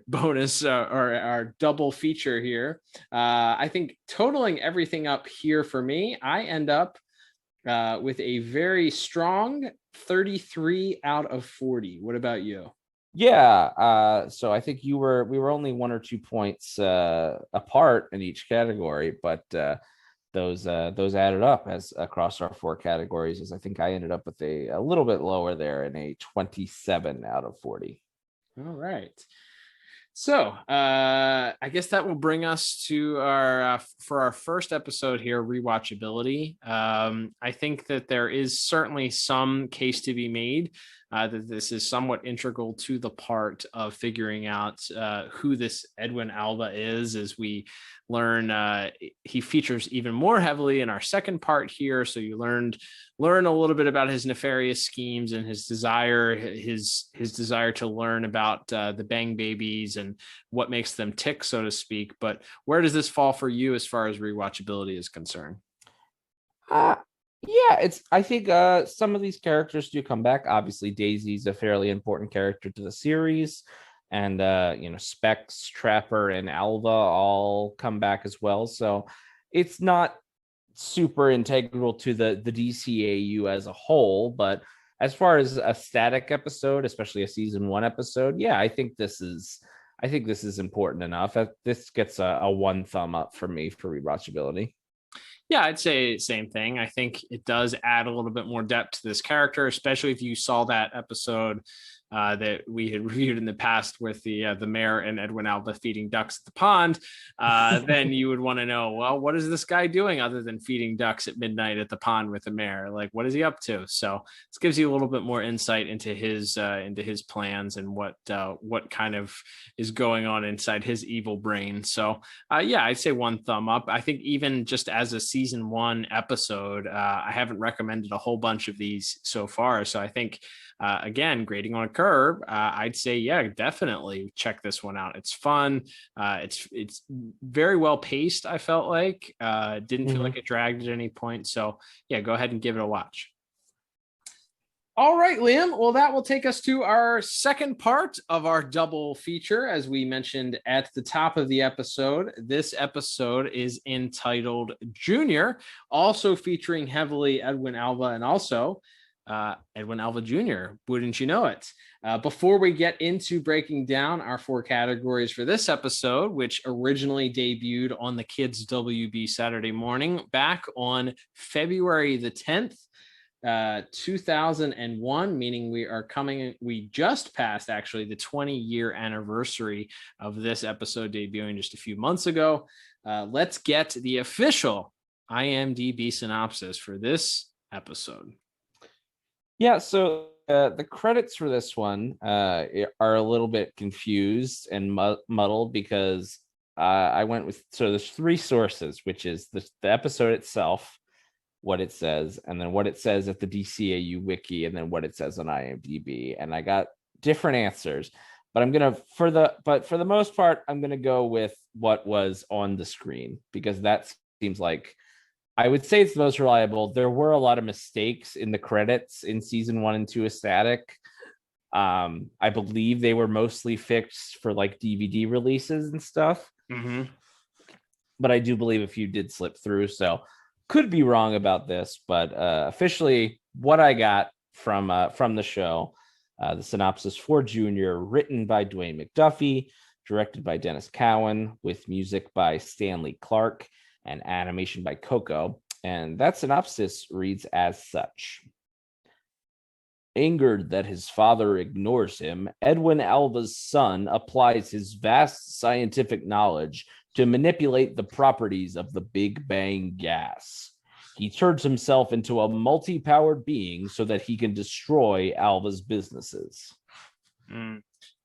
bonus or our double feature here. I think totaling everything up here for me, I end up with a very strong 33 out of 40. What about you? Yeah, so I think we were only 1 or 2 points apart in each category, but those added up as across our 4 categories. As I think I ended up with a little bit lower there in a 27 out of 40. All right. So I guess that will bring us to our for our first episode here, rewatchability. I think that there is certainly some case to be made that this is somewhat integral to the part of figuring out who this Edwin Alva is, as we learn he features even more heavily in our second part here. So you learn a little bit about his nefarious schemes and his desire to learn about the Bang Babies and what makes them tick, so to speak. But where does this fall for you as far as rewatchability is concerned? I think some of these characters do come back. Obviously, Daisy's a fairly important character to the series, and Specs, Trapper, and Alva all come back as well. So it's not super integral to the DCAU as a whole, but as far as a static episode, especially a season 1 episode, I think this is important enough. This gets a 1 thumb up for me for rewatchability. Yeah, I'd say same thing. I think it does add a little bit more depth to this character, especially if you saw that episode that we had reviewed in the past with the mayor and Edwin Alva feeding ducks at the pond. Then you would want to know, well, what is this guy doing other than feeding ducks at midnight at the pond with the mayor? Like, what is he up to? So this gives you a little bit more insight into his plans and what kind of is going on inside his evil brain. So I'd say 1 thumb up. I think even just as a season 1 episode, I haven't recommended a whole bunch of these so far. So I think again, grading on a curve, I'd say, definitely check this one out. It's fun. It's very well paced. I felt like didn't feel like it dragged at any point. So go ahead and give it a watch. All right, Liam. Well, that will take us to our second part of our double feature. As we mentioned at the top of the episode, this episode is entitled Junior, also featuring heavily Edwin Alva and also Edwin Alva Jr. Wouldn't you know it? Before we get into breaking down our 4 categories for this episode, which originally debuted on the Kids WB Saturday Morning back on February the 10th, 2001, meaning we just passed actually the 20-year anniversary of this episode debuting just a few months ago. Let's get the official IMDb synopsis for this episode. So the credits for this one are a little bit confused and muddled because I went with, so there's 3 sources, which is the episode itself, what it says, and then what it says at the DCAU wiki, and then what it says on IMDb. And I got different answers, but for the most part, I'm gonna go with what was on the screen, because that seems like, I would say it's the most reliable. There were a lot of mistakes in the credits in season 1 and 2 of Static. I believe they were mostly fixed for like DVD releases and stuff. But I do believe a few did slip through, so could be wrong about this. But officially, what I got from the show, The synopsis for Junior, written by Dwayne McDuffie, directed by Dennis Cowan, with music by Stanley Clark and animation by Coco. And that synopsis reads as such. Angered that his father ignores him, Edwin Alva's son applies his vast scientific knowledge to manipulate the properties of the Big Bang gas. He turns himself into a multi-powered being so that he can destroy Alva's businesses.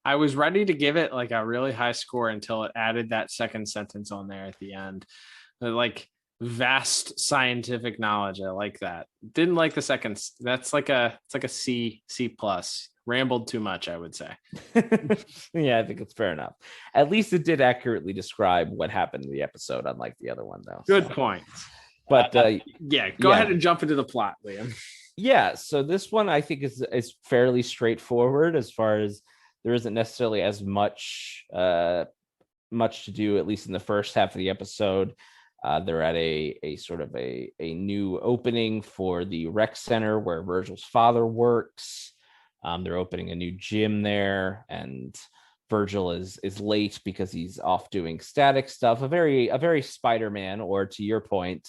I was ready to give it like a really high score until it added that second sentence on there at the end. Like vast scientific knowledge. I like that. Didn't like the second. That's like it's like a C plus. Rambled too much, I would say. Yeah, I think it's fair enough. At least it did accurately describe what happened in the episode, unlike the other one, though. Good point. But go ahead and jump into the plot, Liam. Yeah, so this one I think is fairly straightforward as far as there isn't necessarily as much to do, at least in the first half of the episode. They're at a sort of a new opening for the rec center where Virgil's father works. They're opening a new gym there, and Virgil is late because he's off doing static stuff. A very Spider-Man, or to your point,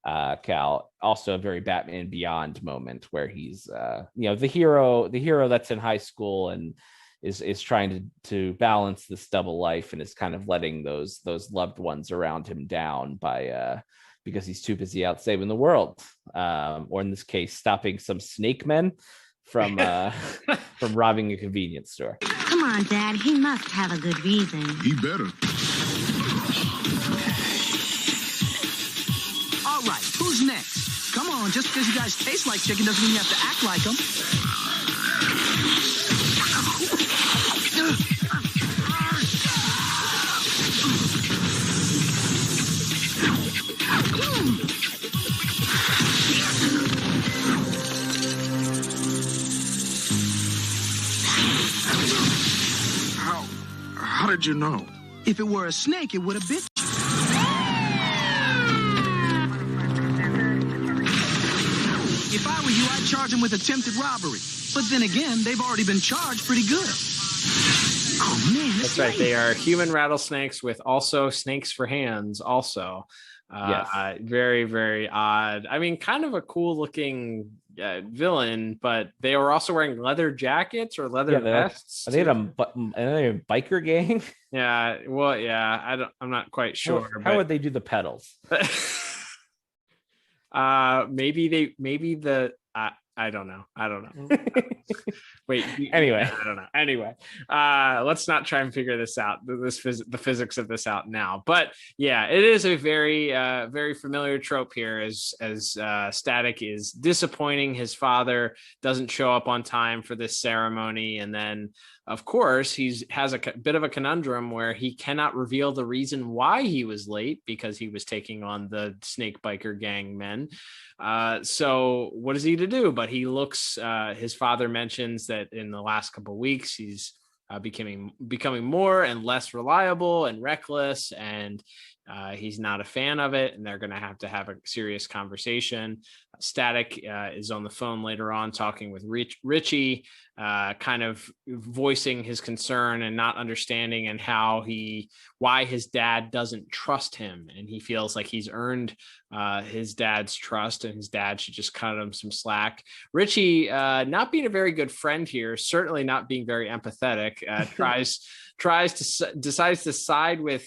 Cal, also a very Batman Beyond moment where he's the hero that's in high school and is trying to balance this double life and is kind of letting those loved ones around him down by because he's too busy out saving the world, or in this case stopping some snake men from robbing a convenience store. Come on, Dad. He must have a good reason. He better. All right, who's next? Come on, just because you guys taste like chicken doesn't mean you have to act like them. How did you know? If it were a snake, it would have bit you. If I were you, I'd charge him with attempted robbery. But then again, they've already been charged pretty good. Oh, man. That's right. They are human rattlesnakes with also snakes for hands also. Yes. Very, very odd. I mean, kind of a cool looking villain, but they were also wearing leather jackets or leather vests. Are they a biker gang? Yeah. Well, yeah. I'm not quite sure. Well, how would they do the pedals? I don't know. Wait. Anyway, I don't know. Anyway, let's not try and figure this out. The physics of this out now. But yeah, it is a very, very familiar trope here. As Static is disappointing his father, doesn't show up on time for this ceremony, and then, of course, he has a bit of a conundrum where he cannot reveal the reason why he was late because he was taking on the snake biker gang men. So what is he to do? But he looks, his father mentions that in the last couple of weeks, he's becoming more and less reliable and reckless, and he's not a fan of it, and they're going to have a serious conversation. Static is on the phone later on talking with Richie, kind of voicing his concern and not understanding and why his dad doesn't trust him, and he feels like he's earned his dad's trust and his dad should just cut him some slack. Richie, not being a very good friend here, certainly not being very empathetic, decides to side with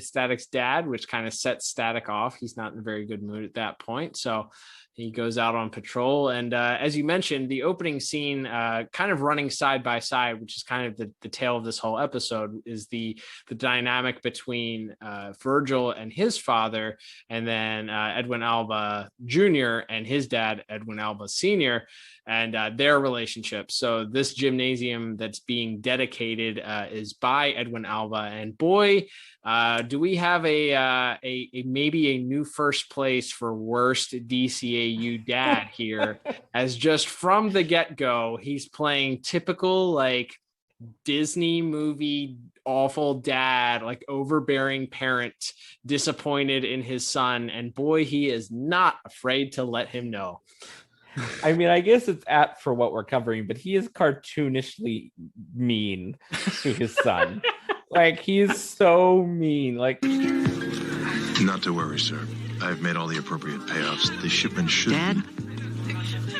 Static's dad, which kind of sets Static off. He's not in a very good mood at that point, so he goes out on patrol. And as you mentioned, the opening scene, kind of running side by side, which is kind of the tale of this whole episode, is the dynamic between Virgil and his father, and then Edwin Alva Jr. and his dad, Edwin Alva Sr., and their relationship. So this gymnasium that's being dedicated is by Edwin Alva, and boy, do we have a maybe a new first place for worst DCAU dad here, as just from the get-go, he's playing typical like Disney movie awful dad, like overbearing parent, disappointed in his son, and boy, he is not afraid to let him know. I mean, I guess it's apt for what we're covering, but he is cartoonishly mean to his son. Like, he's so mean. Like, not to worry, sir. I've made all the appropriate payoffs. The shipment should... Dad?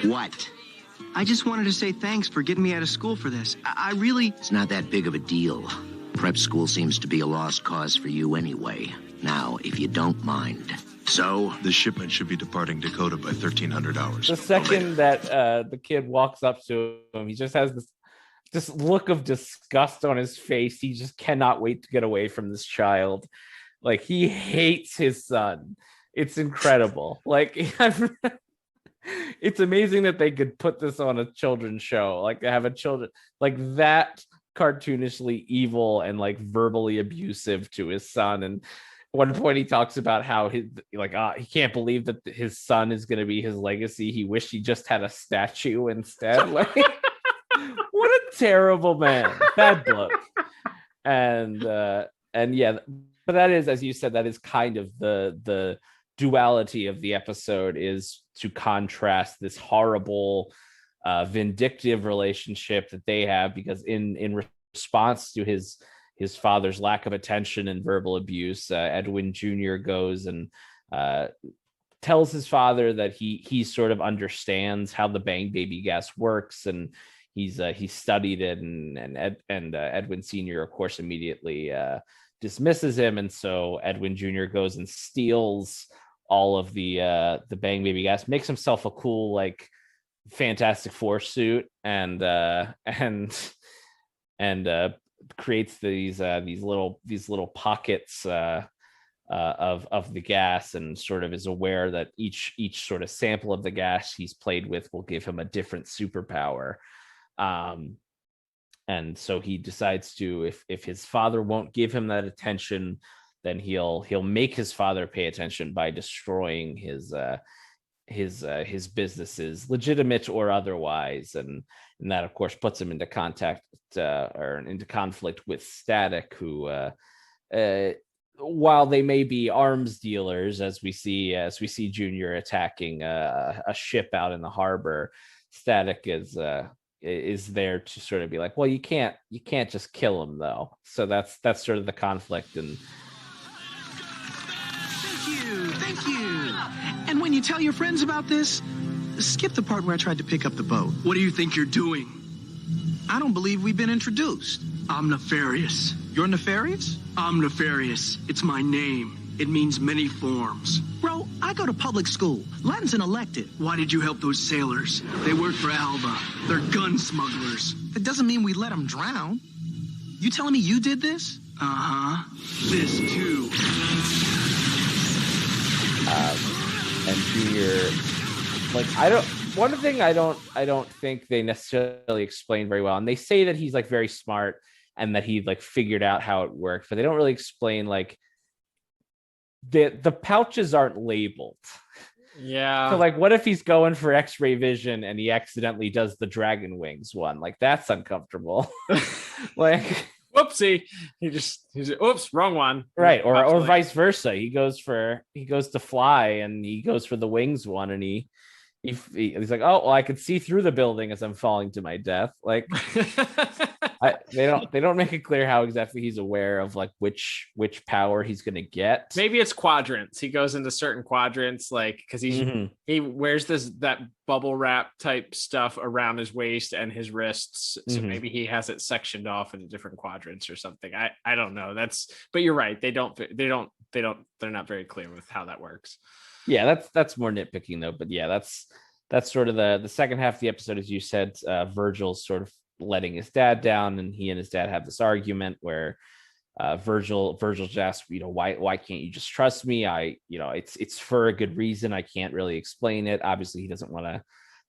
What? I just wanted to say thanks for getting me out of school for this. I really... It's not that big of a deal. Prep school seems to be a lost cause for you anyway. Now, if you don't mind. So? The shipment should be departing Dakota by 1300 hours. The second that the kid walks up to him, he just has this look of disgust on his face. He just cannot wait to get away from this child. Like, he hates his son. It's incredible. Like, it's amazing that they could put this on a children's show. Like, they have a children like that cartoonishly evil and like verbally abusive to his son. And at one point he talks about how he can't believe that his son is going to be his legacy. He wished he just had a statue instead. Like, what a terrible man. Bad bloke. And yeah, but that is, as you said, that is kind of the duality of the episode, is to contrast this horrible vindictive relationship that they have, because in response to his father's lack of attention and verbal abuse, Edwin Jr. goes and tells his father that he sort of understands how the bang baby gas works, and he's studied it, and Edwin Sr. of course immediately dismisses him, and so Edwin Jr. goes and steals all of the bang baby gas, makes himself a cool like Fantastic Four suit, and creates these little pockets of the gas, and sort of is aware that each sort of sample of the gas he's played with will give him a different superpower. And so he decides to, if his father won't give him that attention, then he'll make his father pay attention by destroying his businesses, legitimate or otherwise, and that of course puts him into conflict with Static, who while they may be arms dealers, as we see Junior attacking a ship out in the harbor, Static is there to sort of be like, well, you can't just kill him though. So that's sort of the conflict. And Thank you. And when you tell your friends about this, skip the part where I tried to pick up the boat. What do you think you're doing? I don't believe we've been introduced. I'm nefarious. You're nefarious? I'm nefarious. It's my name. It means many forms. Bro, I go to public school. Latin's an elective. Why did you help those sailors? They work for Alva. They're gun smugglers. That doesn't mean we let them drown. You telling me you did this? Uh-huh. This too. And Junior, like, one thing I don't think they necessarily explain very well, and they say that he's like very smart and that he like figured out how it worked, but they don't really explain like the pouches aren't labeled. Yeah. So like, what if he's going for X-ray vision and he accidentally does the dragon wings one? Like, that's uncomfortable. Like, whoopsie, he's oops, wrong one. Right. Or vice versa. He goes to fly and he goes for the wings one, and he's like, oh, well, I could see through the building as I'm falling to my death. Like, they don't make it clear how exactly he's aware of like which power he's gonna get. Maybe it's quadrants. He goes into certain quadrants, like, because he wears that bubble wrap type stuff around his waist and his wrists. So maybe he has it sectioned off into different quadrants or something. I don't know. But you're right. They're not very clear with how that works. Yeah, that's more nitpicking though. But yeah, that's sort of the second half of the episode, as you said. Virgil's sort of letting his dad down, and he and his dad have this argument where Virgil just asks, why can't you just trust me? It's for a good reason. I can't really explain it. Obviously, he doesn't want to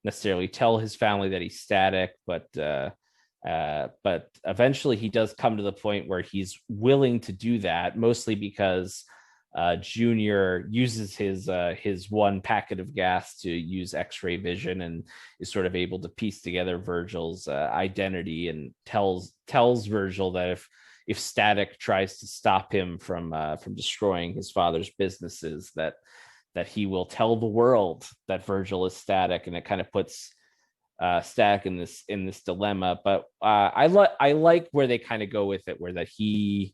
necessarily tell his family that he's Static, but eventually he does come to the point where he's willing to do that, mostly because Junior uses his one packet of gas to use X-ray vision, and is sort of able to piece together Virgil's identity, and tells Virgil that if Static tries to stop him from destroying his father's businesses, that that he will tell the world that Virgil is Static, and it kind of puts Static in this dilemma. But I like where they kind of go with it, where that he,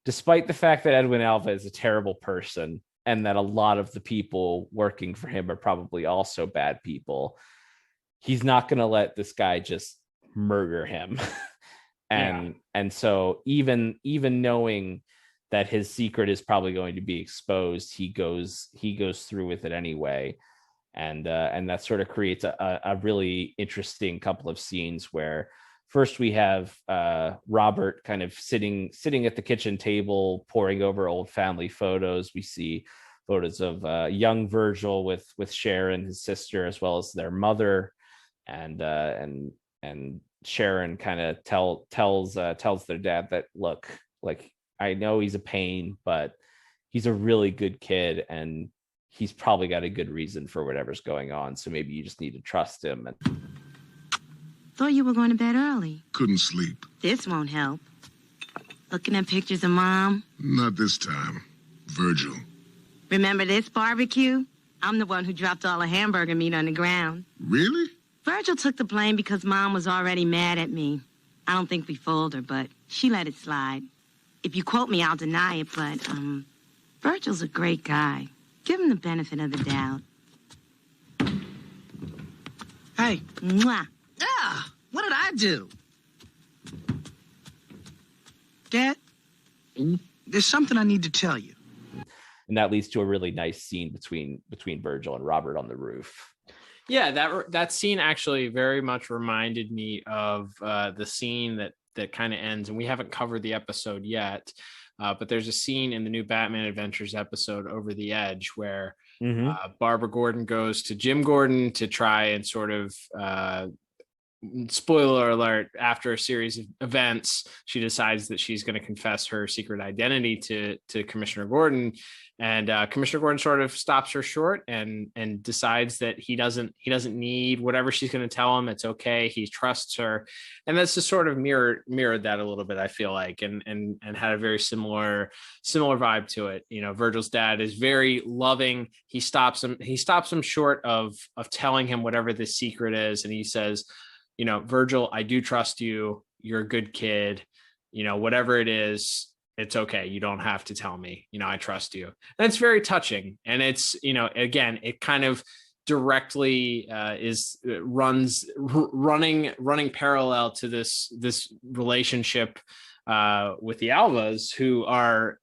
despite the fact that Edwin Alva is a terrible person and that a lot of the people working for him are probably also bad people, he's not going to let this guy just murder him. And so even knowing that his secret is probably going to be exposed, he goes through with it anyway. And that sort of creates a really interesting couple of scenes where first we have Robert kind of sitting at the kitchen table, poring over old family photos. We see photos of young Virgil with Sharon, his sister, as well as their mother, and Sharon kind of tells their dad that, look, like, I know he's a pain, but he's a really good kid, and he's probably got a good reason for whatever's going on. So maybe you just need to trust him. Thought you were going to bed early. Couldn't sleep. This won't help. Looking at pictures of Mom? Not this time. Virgil. Remember this barbecue? I'm the one who dropped all the hamburger meat on the ground. Really? Virgil took the blame because Mom was already mad at me. I don't think we fooled her, but she let it slide. If you quote me, I'll deny it, but, Virgil's a great guy. Give him the benefit of the doubt. Hey. Mwah. Ah, what did I do? Dad, there's something I need to tell you. And that leads to a really nice scene between Virgil and Robert on the roof. Yeah, that scene actually very much reminded me of the scene that kind of ends, and we haven't covered the episode yet, but there's a scene in the new Batman Adventures episode, Over the Edge, where Barbara Gordon goes to Jim Gordon to try and sort of, spoiler alert, after a series of events, she decides that she's going to confess her secret identity to Commissioner Gordon. And Commissioner Gordon sort of stops her short and decides that he doesn't need whatever she's going to tell him. It's okay. He trusts her. And that's just sort of mirrored that a little bit, I feel like, and had a very similar vibe to it. You know, Virgil's dad is very loving. He stops him short of telling him whatever the secret is. And he says, you know, Virgil, I do trust you. You're a good kid. You know, whatever it is, it's okay. You don't have to tell me. You know, I trust you. And it's very touching. And it's, you know, again, it kind of directly running parallel to this relationship with the Alvas, who are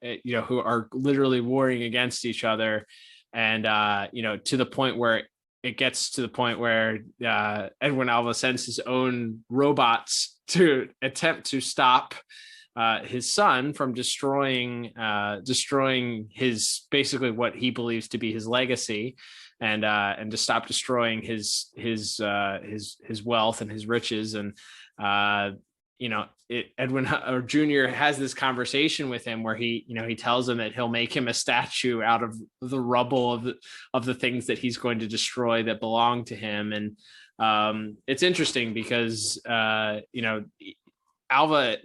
literally warring against each other. And, to the point where it gets to the point where Edwin Alva sends his own robots to attempt to stop his son from destroying his, basically what he believes to be his legacy, and to stop destroying his wealth and his riches. And Edwin or Junior has this conversation with him where he tells him that he'll make him a statue out of the rubble of the things that he's going to destroy that belong to him. And it's interesting because Alva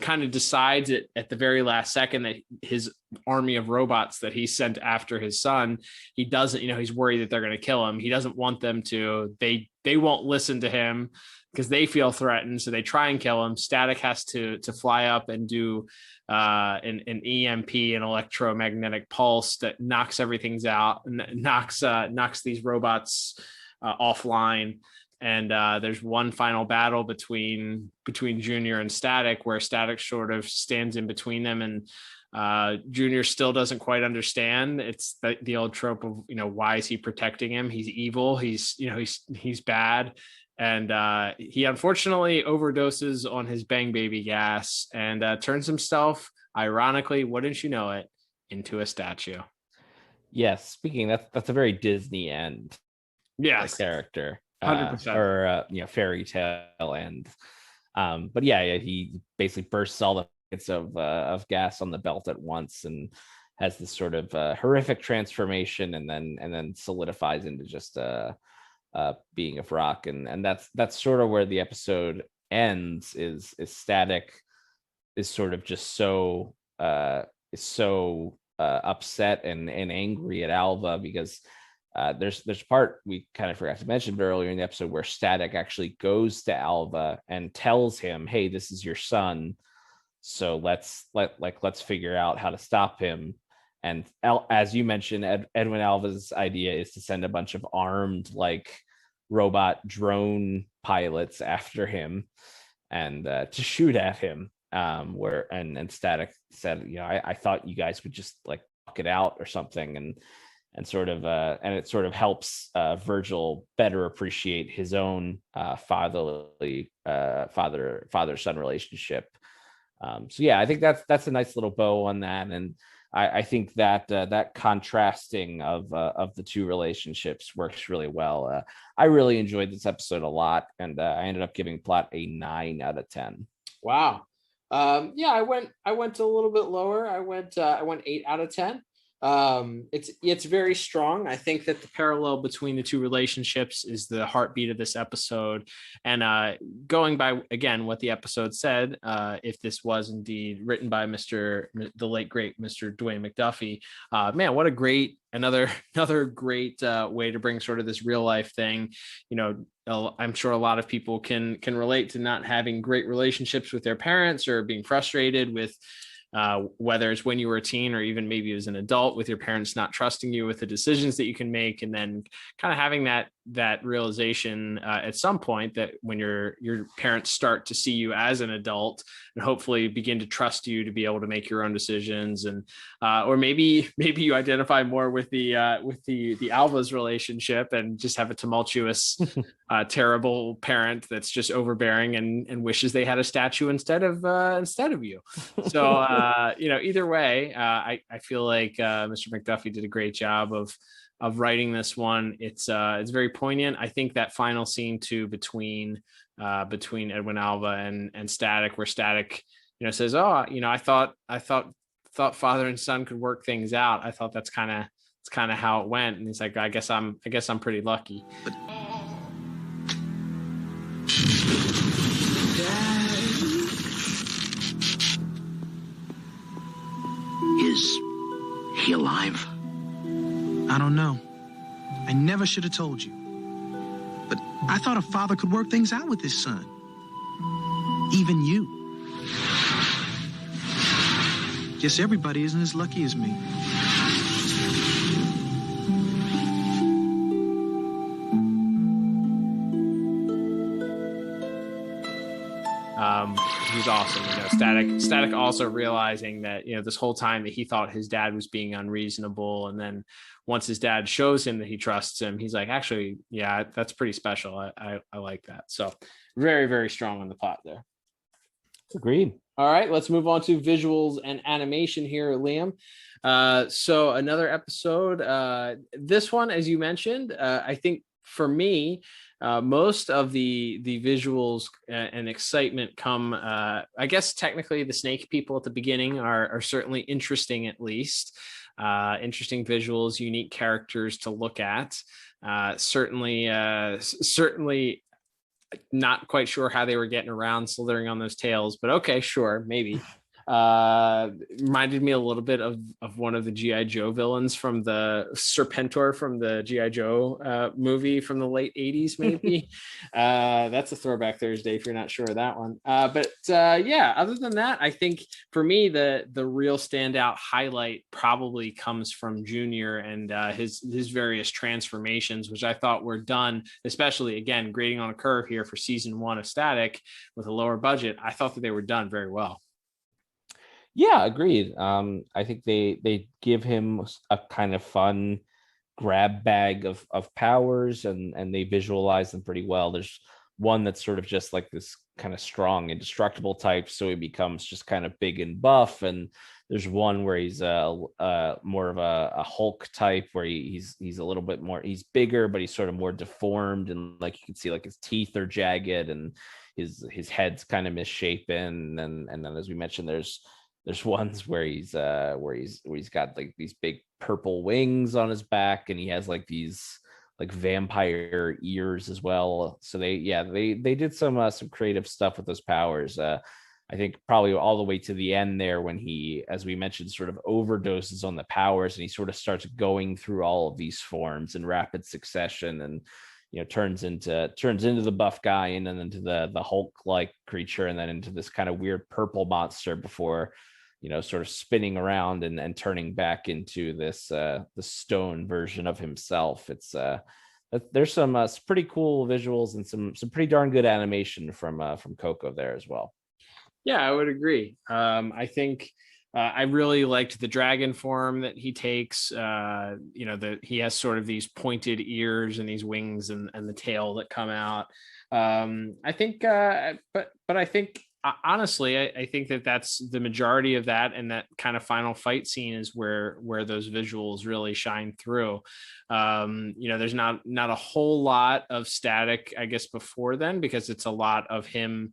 kind of decides at the very last second that his army of robots that he sent after his son, he doesn't, he's worried that they're going to kill him. He doesn't want them to. They won't listen to him because they feel threatened, so they try and kill him. Static has to fly up and do an EMP, an electromagnetic pulse that knocks everything out, knocks these robots offline. And there's one final battle between Junior and Static, where Static sort of stands in between them, and Junior still doesn't quite understand. It's the old trope of, why is he protecting him? He's evil. He's bad. And he unfortunately overdoses on his Bang Baby gas and turns himself, ironically, wouldn't you know it, into a statue. Yes, speaking, that's a very Disney end. Yes, character. 100%. Or fairy tale end. But he basically bursts all the packets of gas on the belt at once and has this sort of horrific transformation, and then solidifies into just being of rock. And that's sort of where the episode ends. Is Static is sort of just so upset and angry at Alva because there's part we kind of forgot to mention earlier in the episode where Static actually goes to Alva and tells him, hey, this is your son, so let's figure out how to stop him. And as you mentioned, Edwin Alva's idea is to send a bunch of armed like robot drone pilots after him and to shoot at him, where and Static said, I thought you guys would just like fuck it out or something, and sort of and it sort of helps Virgil better appreciate his own father-son relationship. So yeah, I think that's a nice little bow on that, and I think that that contrasting of the two relationships works really well. I really enjoyed this episode a lot, and I ended up giving plot a 9 out of 10. Wow. Yeah, I went a little bit lower. I went 8 out of 10. It's very strong. I think that the parallel between the two relationships is the heartbeat of this episode. And going by again what the episode said, if this was indeed written by the late great Mr. Dwayne McDuffie, man, what a great another great way to bring sort of this real life thing. I'm sure a lot of people can relate to not having great relationships with their parents or being frustrated with whether it's when you were a teen or even maybe as an adult, with your parents not trusting you with the decisions that you can make, and then kind of having that realization at some point that when your parents start to see you as an adult and hopefully begin to trust you to be able to make your own decisions, and or maybe you identify more with the Alva's relationship and just have a tumultuous terrible parent that's just overbearing and wishes they had a statue instead of you. So either way, I feel like Mr. McDuffie did a great job of writing this one. It's very poignant. I think that final scene too between Edwin Alva and Static, where Static says, "Oh, I thought father and son could work things out. I thought that's kind of how it went." And he's like, I guess I'm pretty lucky. Is he alive? I don't know. I never should have told you. But I thought a father could work things out with his son. Even you. Guess everybody isn't as lucky as me. He's awesome. Static also realizing that this whole time that he thought his dad was being unreasonable, and then once his dad shows him that he trusts him, he's like, actually, yeah, that's pretty special. I like that. So very, very strong on the plot there. Agreed. All right, let's move on to visuals and animation here, Liam. So another episode. This one, as you mentioned, I think for me, most of the visuals and excitement come, I guess technically the snake people at the beginning are certainly interesting, at least. Interesting visuals, unique characters to look at. Certainly not quite sure how they were getting around slithering on those tails, but okay, sure, maybe. Reminded me a little bit of one of the G.I. Joe villains from the Serpentor from the G.I. Joe movie from the late 80s, maybe. That's a throwback Thursday if you're not sure of that one. But other than that, I think for me, the real standout highlight probably comes from Junior and his various transformations, which I thought were done, especially, again, grading on a curve here for season 1 of Static with a lower budget. I thought that they were done very well. Yeah, agreed. I think they give him a kind of fun grab bag of powers, and they visualize them pretty well. There's one that's sort of just like this kind of strong, indestructible type, so he becomes just kind of big and buff. And there's one where he's more of a Hulk type, where he's a little bit more, he's bigger, but he's sort of more deformed, and like you can see like his teeth are jagged and his head's kind of misshapen. And then as we mentioned, there's ones where he's got like these big purple wings on his back, and he has like these like vampire ears as well. So they did some creative stuff with those powers. I think probably all the way to the end there when he, as we mentioned, sort of overdoses on the powers, and he sort of starts going through all of these forms in rapid succession, and turns into the buff guy, and then into the Hulk-like creature, and then into this kind of weird purple monster before sort of spinning around and turning back into this the stone version of himself. It's there's some pretty cool visuals and some pretty darn good animation from Coco there as well. Yeah, I would agree. I think I really liked the dragon form that he takes. That he has sort of these pointed ears and these wings and the tail that come out. I think, but I think honestly, I think that's the majority of that, and that kind of final fight scene is where those visuals really shine through. There's not a whole lot of static, I guess, before then, because it's a lot of him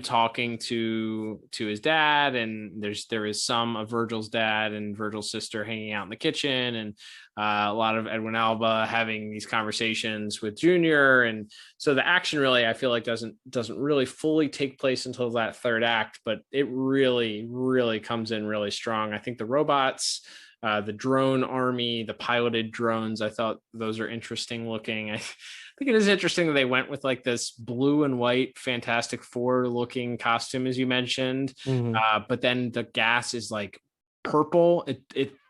talking to his dad, and there is some of Virgil's dad and Virgil's sister hanging out in the kitchen, and a lot of Edwin Alva having these conversations with Junior. And so the action really, I feel like, doesn't really fully take place until that third act, but it really, really comes in really strong. I think the robots, the drone army, the piloted drones, I thought those are interesting looking. I think it is interesting that they went with like this blue and white Fantastic Four looking costume, as you mentioned. But then the gas is like purple.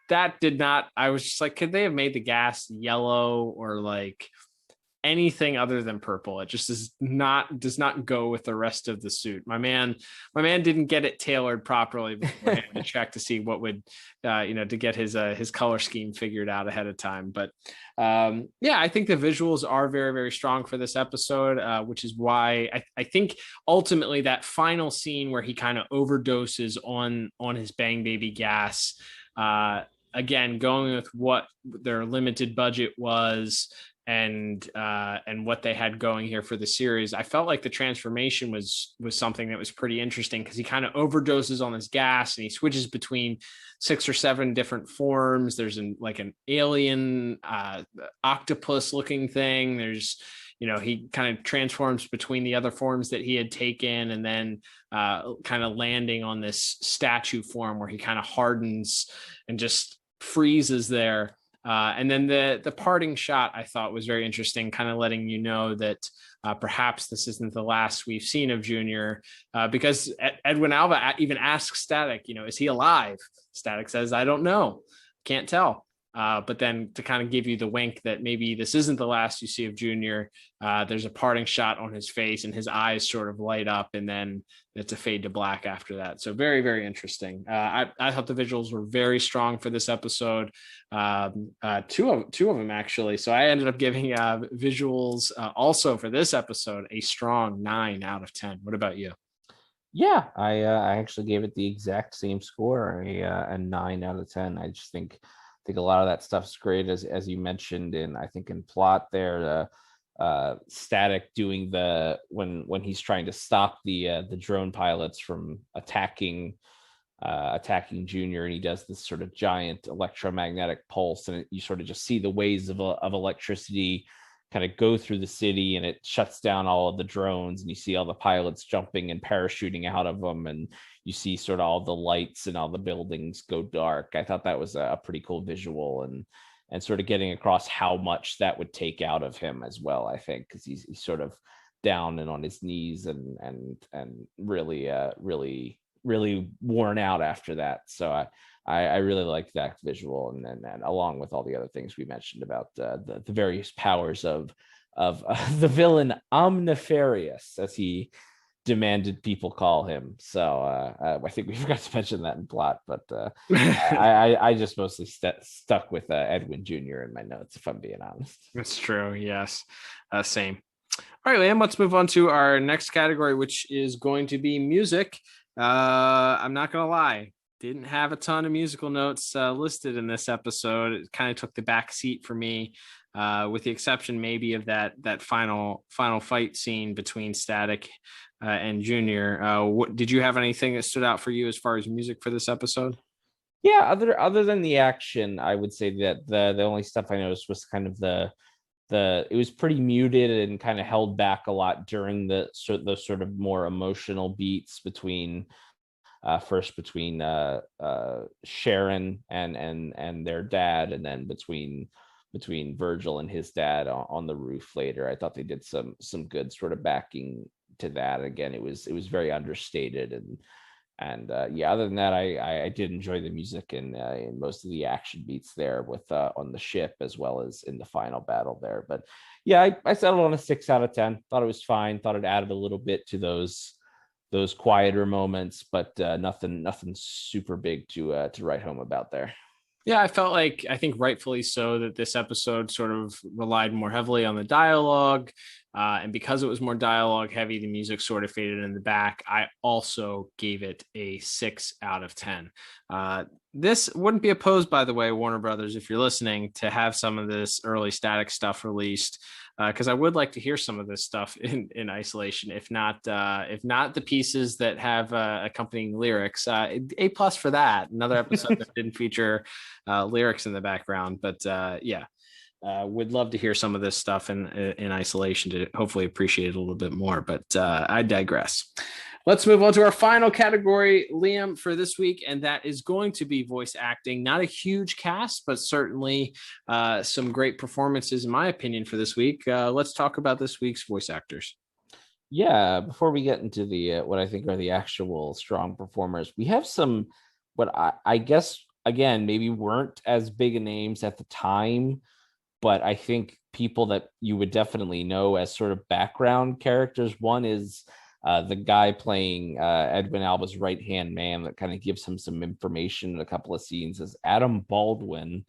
That did not, I was just like, could they have made the gas yellow or like anything other than purple? It just does not go with the rest of the suit. My man didn't get it tailored properly beforehand to check to see what would, to get his color scheme figured out ahead of time. But I think the visuals are very, very strong for this episode, which is why I think ultimately that final scene where he kind of overdoses on his Bang Baby gas, again, going with what their limited budget was and what they had going here for the series, I felt like the transformation was something that was pretty interesting, because he kind of overdoses on this gas and he switches between 6 or 7 different forms. There's an alien octopus looking thing. There's he kind of transforms between the other forms that he had taken, and then kind of landing on this statue form where he kind of hardens and just freezes there. And then the parting shot I thought was very interesting, kind of letting you know that perhaps this isn't the last we've seen of Junior, because Edwin Alva even asks Static, is he alive? Static says, I don't know, can't tell. But then to kind of give you the wink that maybe this isn't the last you see of Junior, there's a parting shot on his face and his eyes sort of light up, and then it's a fade to black after that. So very, very interesting. I thought the visuals were very strong for this episode. Two of them actually. So I ended up giving visuals also for this episode a strong 9 out of 10. What about you? Yeah, I actually gave it the exact same score, a 9 out of 10. I just think a lot of that stuff's great, as you mentioned, and I think in plot there, Static doing when he's trying to stop the drone pilots from attacking Junior, and he does this sort of giant electromagnetic pulse, and you sort of just see the waves of electricity kind of go through the city, and it shuts down all of the drones, and you see all the pilots jumping and parachuting out of them, and you see sort of all the lights and all the buildings go dark. I thought that was a pretty cool visual, and sort of getting across how much that would take out of him as well, I think, because he's sort of down and on his knees and really really worn out after that. So I really liked that visual, and along with all the other things we mentioned about the various powers of the villain nefarious, as he demanded people call him. So I think we forgot to mention that in plot, but I just mostly stuck with Edwin Jr. in my notes, if I'm being honest. That's true. Yes, same. All right, Liam, let's move on to our next category, which is going to be music. I'm not gonna lie, didn't have a ton of musical notes listed in this episode. It kind of took the back seat for me, with the exception maybe of that final fight scene between Static and Junior. Did you have anything that stood out for you as far as music for this episode? Yeah, other than the action, I would say that the only stuff I noticed was kind of the it was pretty muted and kind of held back a lot during the sort of more emotional beats between first between Sharon and their dad, and then between Virgil and his dad on the roof later. I thought they did some good sort of backing to that. Again, it was very understated, and other than that, I did enjoy the music in most of the action beats there with on the ship as well as in the final battle there. But yeah, I settled on a 6 out of 10. Thought it was fine. Thought it added a little bit to those quieter moments, but nothing super big to write home about there. Yeah, I felt like, I think rightfully so, that this episode sort of relied more heavily on the dialogue. And because it was more dialogue heavy, the music sort of faded in the back. I also gave it a 6 out of 10. This wouldn't be opposed, by the way, Warner Brothers, if you're listening, to have some of this early static stuff released, because I would like to hear some of this stuff in isolation, if not the pieces that have accompanying lyrics. A+ for that. Another episode that didn't feature lyrics in the background, but would love to hear some of this stuff in isolation to hopefully appreciate it a little bit more. But I digress. Let's move on to our final category, Liam, for this week, and that is going to be voice acting. Not a huge cast, but certainly some great performances, in my opinion, for this week. Let's talk about this week's voice actors. Yeah, before we get into the what I think are the actual strong performers, we have some what I guess, again, maybe weren't as big a names at the time, but I think people that you would definitely know as sort of background characters. One is the guy playing Edwin Alva's right-hand man that kind of gives him some information in a couple of scenes is Adam Baldwin,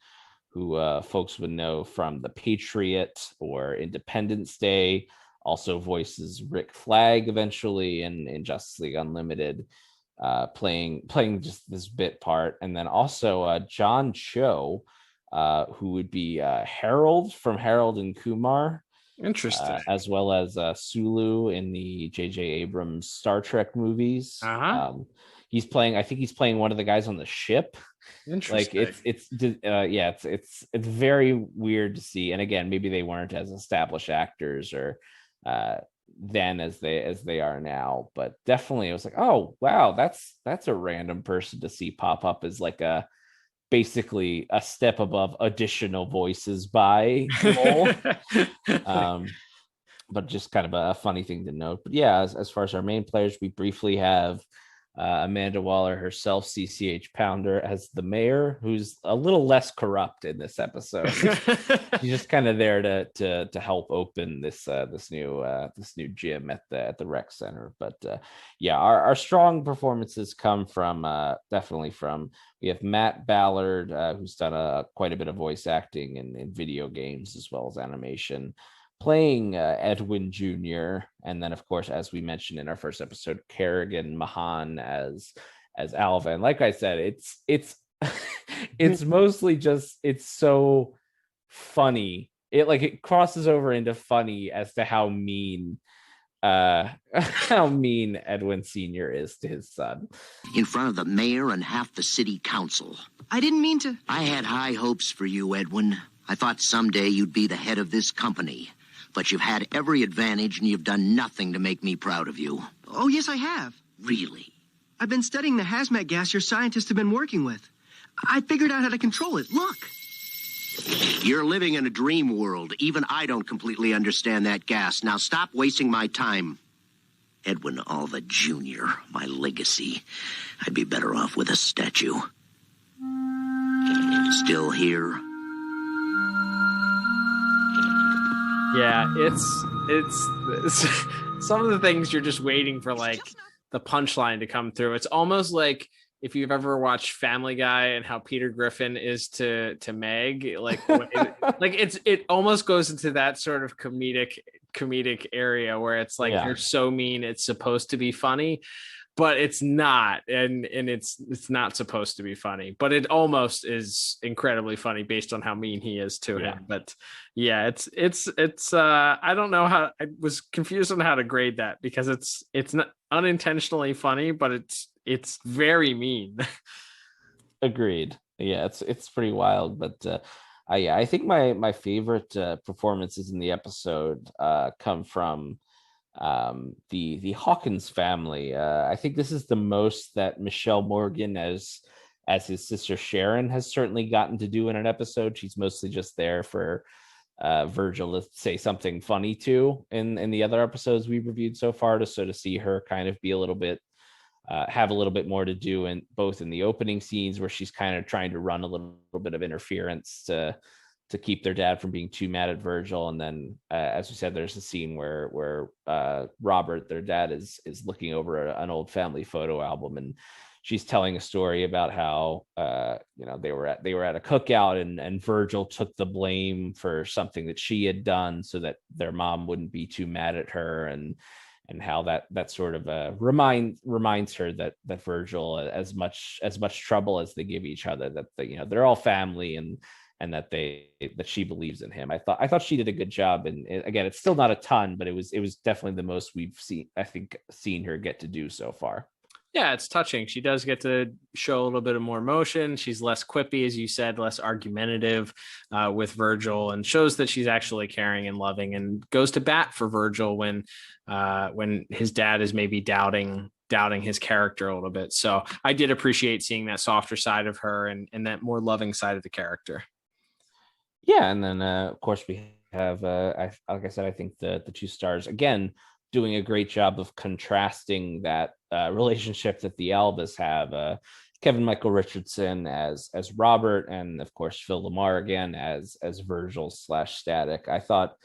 who folks would know from The Patriot or Independence Day, also voices Rick Flag eventually in Justice League Unlimited, playing just this bit part. And then also John Cho, who would be Harold from Harold and Kumar. Interesting. As well as Sulu in the J.J. Abrams Star Trek movies. He's playing one of the guys on the ship. Interesting. Like it's very weird to see. And again, maybe they weren't as established actors or then as they are now, but definitely it was like, oh wow, that's a random person to see pop up as like basically a step above additional voices by role. But just kind of a funny thing to note. But yeah, as far as our main players, we briefly have Amanda Waller herself, CCH Pounder, as the mayor, who's a little less corrupt in this episode. She's just kind of there to help open this new gym at the rec center. But our strong performances come from definitely from, we have Matt Ballard, who's done quite a bit of voice acting in video games as well as animation, playing Edwin Jr. And then, of course, as we mentioned in our first episode, Kerrigan Mahan as Alva. And like I said, it's mostly just, it's so funny. It crosses over into funny as to how mean Edwin Sr. is to his son. In front of the mayor and half the city council. I didn't mean to. I had high hopes for you, Edwin. I thought someday you'd be the head of this company. But you've had every advantage and you've done nothing to make me proud of you. Oh, yes, I have. Really? I've been studying the hazmat gas your scientists have been working with. I figured out how to control it. Look. You're living in a dream world. Even I don't completely understand that gas. Now stop wasting my time. Edwin Alva Jr., my legacy. I'd be better off with a statue. Still here? Yeah, it's some of the things you're just waiting for, like the punchline to come through. It's almost like if you've ever watched Family Guy and how Peter Griffin is to Meg, like it almost goes into that sort of comedic area where it's like you're so mean it's supposed to be funny, but it's not, and it's not supposed to be funny, but it almost is incredibly funny based on how mean he is to him. But yeah, it's I don't know how, I was confused on how to grade that, because it's not unintentionally funny, but it's very mean. Agreed. Yeah, it's pretty wild, but I think my favorite performances in the episode come from the Hawkins family. I think this is the most that Michelle Morgan as his sister Sharon has certainly gotten to do in an episode. She's mostly just there for Virgil to say something funny to in the other episodes we've reviewed so far, to see her kind of be a little bit have a little bit more to do in both in the opening scenes where she's kind of trying to run a little bit of interference to keep their dad from being too mad at Virgil. And then, as we said, there's a scene where Robert, their dad, is looking over an old family photo album, and she's telling a story about how they were at a cookout, and Virgil took the blame for something that she had done so that their mom wouldn't be too mad at her, and how that sort of reminds her that Virgil, as much trouble as they give each other, that they're all family, and that she believes in him. I thought she did a good job, and again, it's still not a ton, but it was definitely the most we've seen her get to do so far. Yeah, it's touching. She does get to show a little bit of more emotion. She's less quippy, as you said, less argumentative with Virgil, and shows that she's actually caring and loving, and goes to bat for Virgil when his dad is maybe doubting his character a little bit. So I did appreciate seeing that softer side of her and that more loving side of the character. Yeah, and then of course we have, like I said, I think the two stars again doing a great job of contrasting that relationship that the Alvas have. Kevin Michael Richardson as Robert, and of course Phil LaMarr again as Virgil / Static. I thought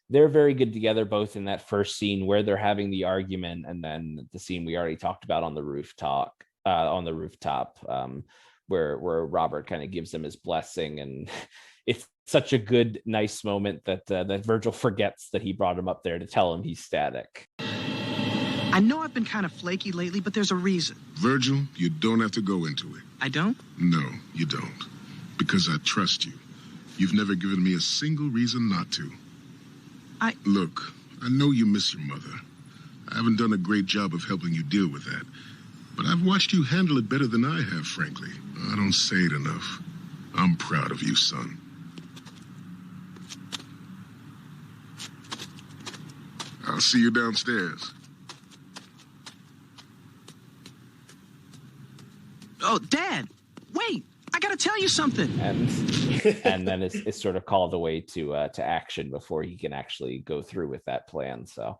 they're very good together, both in that first scene where they're having the argument, and then the scene we already talked about on the rooftop, where Robert kind of gives them his blessing, and it's such a good, nice moment that Virgil forgets that he brought him up there to tell him he's Static. I know I've been kind of flaky lately, but there's a reason. Virgil, you don't have to go into it. I don't? No, you don't. Because I trust you. You've never given me a single reason not to. Look, I know you miss your mother. I haven't done a great job of helping you deal with that. But I've watched you handle it better than I have, frankly. I don't say it enough. I'm proud of you, son. I'll see you downstairs. Oh, Dad, wait, I gotta tell you something. And then it's sort of called away to action before he can actually go through with that plan. So,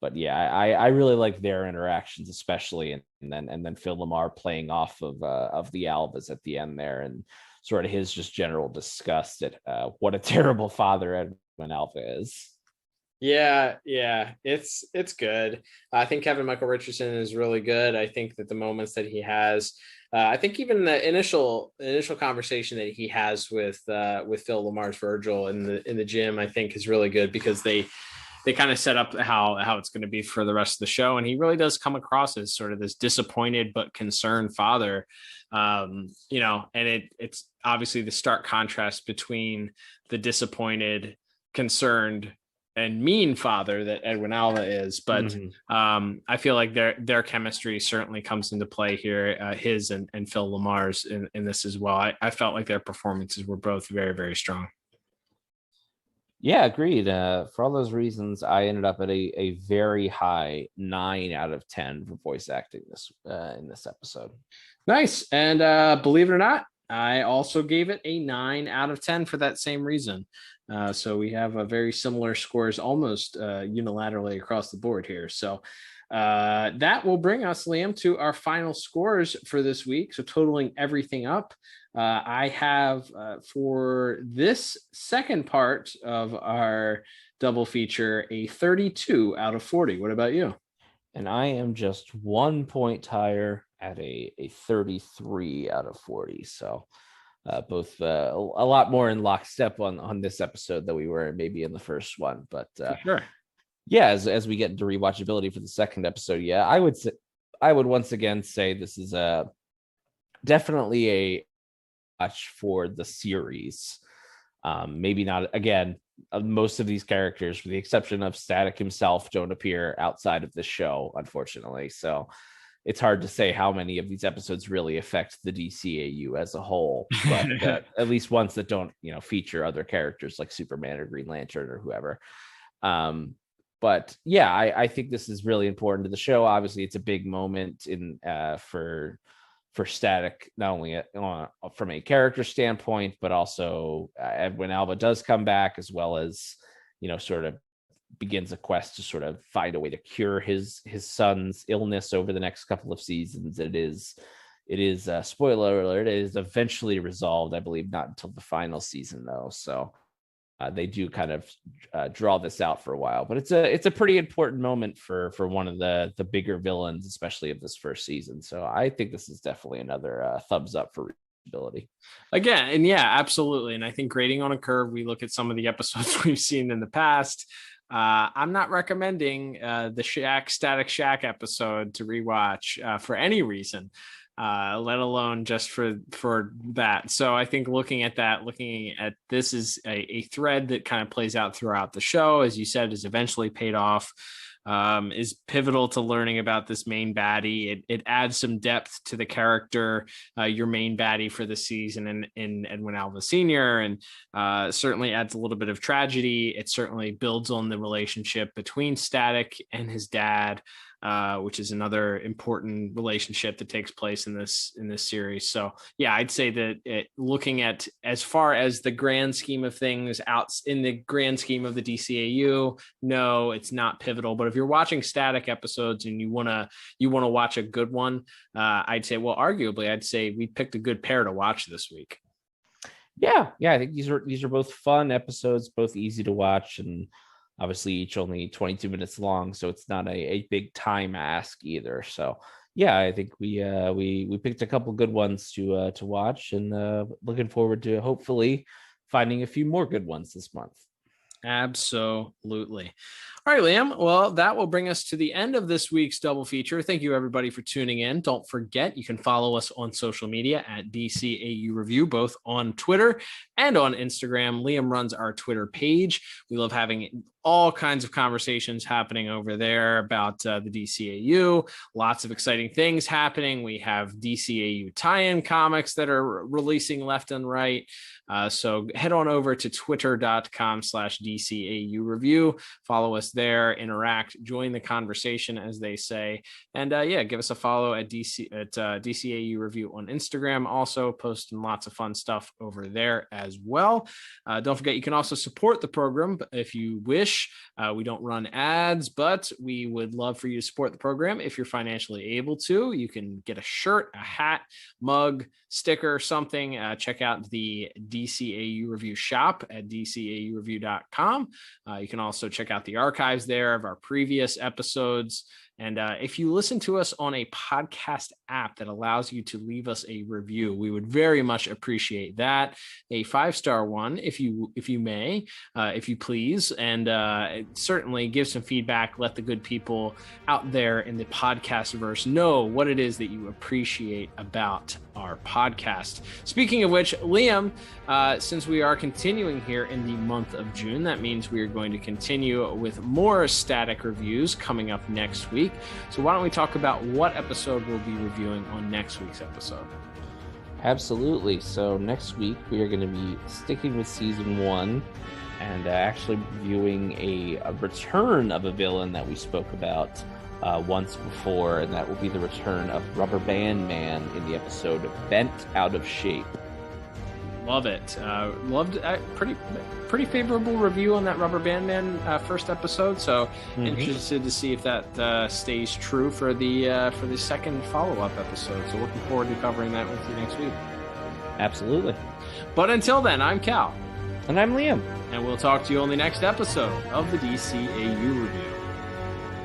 but yeah, I really like their interactions, especially, and then Phil LaMarr playing off of the Alvas at the end there, and sort of his just general disgust at what a terrible father Edwin Alva is. Yeah, it's good. I think Kevin Michael Richardson is really good. I think that the moments that he has, I think even the initial conversation that he has with Phil LaMarr's Virgil in the gym, I think is really good, because they kind of set up how it's going to be for the rest of the show, and he really does come across as sort of this disappointed but concerned father. And it's obviously the stark contrast between the disappointed, concerned, and mean father that Edwin Alva is, but I feel like their chemistry certainly comes into play here, his and Phil LaMarr's in this as well. I felt like their performances were both very, very strong. Yeah, agreed. For all those reasons, I ended up at a very high 9 out of 10 for voice acting in this episode. Nice. And believe it or not, I also gave it a 9 out of 10 for that same reason. So we have a very similar scores, almost unilaterally across the board here. So that will bring us, Liam, to our final scores for this week. So totaling everything up, I have for this second part of our double feature a 32 out of 40. What about you? And I am just 1 point higher at a 33 out of 40. So both a lot more in lockstep on this episode than we were maybe in the first one. But sure. Yeah, as we get into rewatchability for the second episode, yeah, I would once again say this is definitely a watch for the series. Maybe not, again, most of these characters, with the exception of Static himself, don't appear outside of the show, unfortunately. So it's hard to say how many of these episodes really affect the DCAU as a whole, but at least ones that don't, feature other characters like Superman or Green Lantern or whoever. But yeah, I think this is really important to the show. Obviously, it's a big moment for Static, not only from a character standpoint, but also Edwin Alva does come back, as well as, sort of begins a quest to sort of find a way to cure his son's illness over the next couple of seasons. It is spoiler alert, it is eventually resolved, I believe, not until the final season though. So they do kind of draw this out for a while, but it's a pretty important moment for one of the bigger villains, especially of this first season. So I think this is definitely another thumbs up for ability again. And yeah, absolutely. And I think grading on a curve, we look at some of the episodes we've seen in the past. I'm not recommending the Static Shack episode to rewatch for any reason, let alone just for that. So I think looking at this is a thread that kind of plays out throughout the show, as you said, is eventually paid off, is pivotal to learning about this main baddie. It adds some depth to the character, your main baddie for the season in Edwin Alva Sr., and certainly adds a little bit of tragedy. It certainly builds on the relationship between Static and his dad, which is another important relationship that takes place in this series. So yeah, I'd say that looking at as far as the grand scheme of things out in the grand scheme of the DCAU, no, it's not pivotal. But if you're watching Static episodes and you want to watch a good one, I'd say, well, arguably, I'd say we picked a good pair to watch this week. Yeah, I think these are both fun episodes, both easy to watch, and obviously each only 22 minutes long, so it's not a big time ask either. So yeah, I think we picked a couple good ones to watch, and looking forward to hopefully finding a few more good ones this month. Absolutely. All right, Liam. Well, that will bring us to the end of this week's double feature. Thank you, everybody, for tuning in. Don't forget, you can follow us on social media at DCAU Review, both on Twitter and on Instagram. Liam runs our Twitter page. We love having all kinds of conversations happening over there about the DCAU. Lots of exciting things happening. We have DCAU tie-in comics that are releasing left and right. So head on over to twitter.com/DCAU Review. Follow us there, interact, join the conversation, as they say. And give us a follow at DCAU Review on Instagram. Also posting lots of fun stuff over there as well. Don't forget, you can also support the program if you wish. We don't run ads, but we would love for you to support the program if you're financially able to. You can get a shirt, a hat, mug, sticker, something. Check out the DCAU Review shop at DCAUreview.com. You can also check out the archives there of our previous episodes. And if you listen to us on a podcast app that allows you to leave us a review, we would very much appreciate that. A 5-star one, if you may, if you please, and certainly give some feedback. Let the good people out there in the podcast-verse know what it is that you appreciate about our podcast. Speaking of which, Liam, since we are continuing here in the month of June, that means we are going to continue with more Static reviews coming up next week. So why don't we talk about what episode we'll be reviewing on next week's episode? Absolutely. So next week we are going to be sticking with season 1 and actually reviewing a return of a villain that we spoke about once before, and that will be the return of Rubber Band Man in the episode Bent Out of Shape. Love it. Loved pretty favorable review on that Rubber Band Man first episode. So interested to see if that stays true for the second follow-up episode. So looking forward to covering that with you next week. Absolutely. But until then, I'm Cal. And I'm Liam. And we'll talk to you on the next episode of the DCAU Review.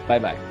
Bye-bye.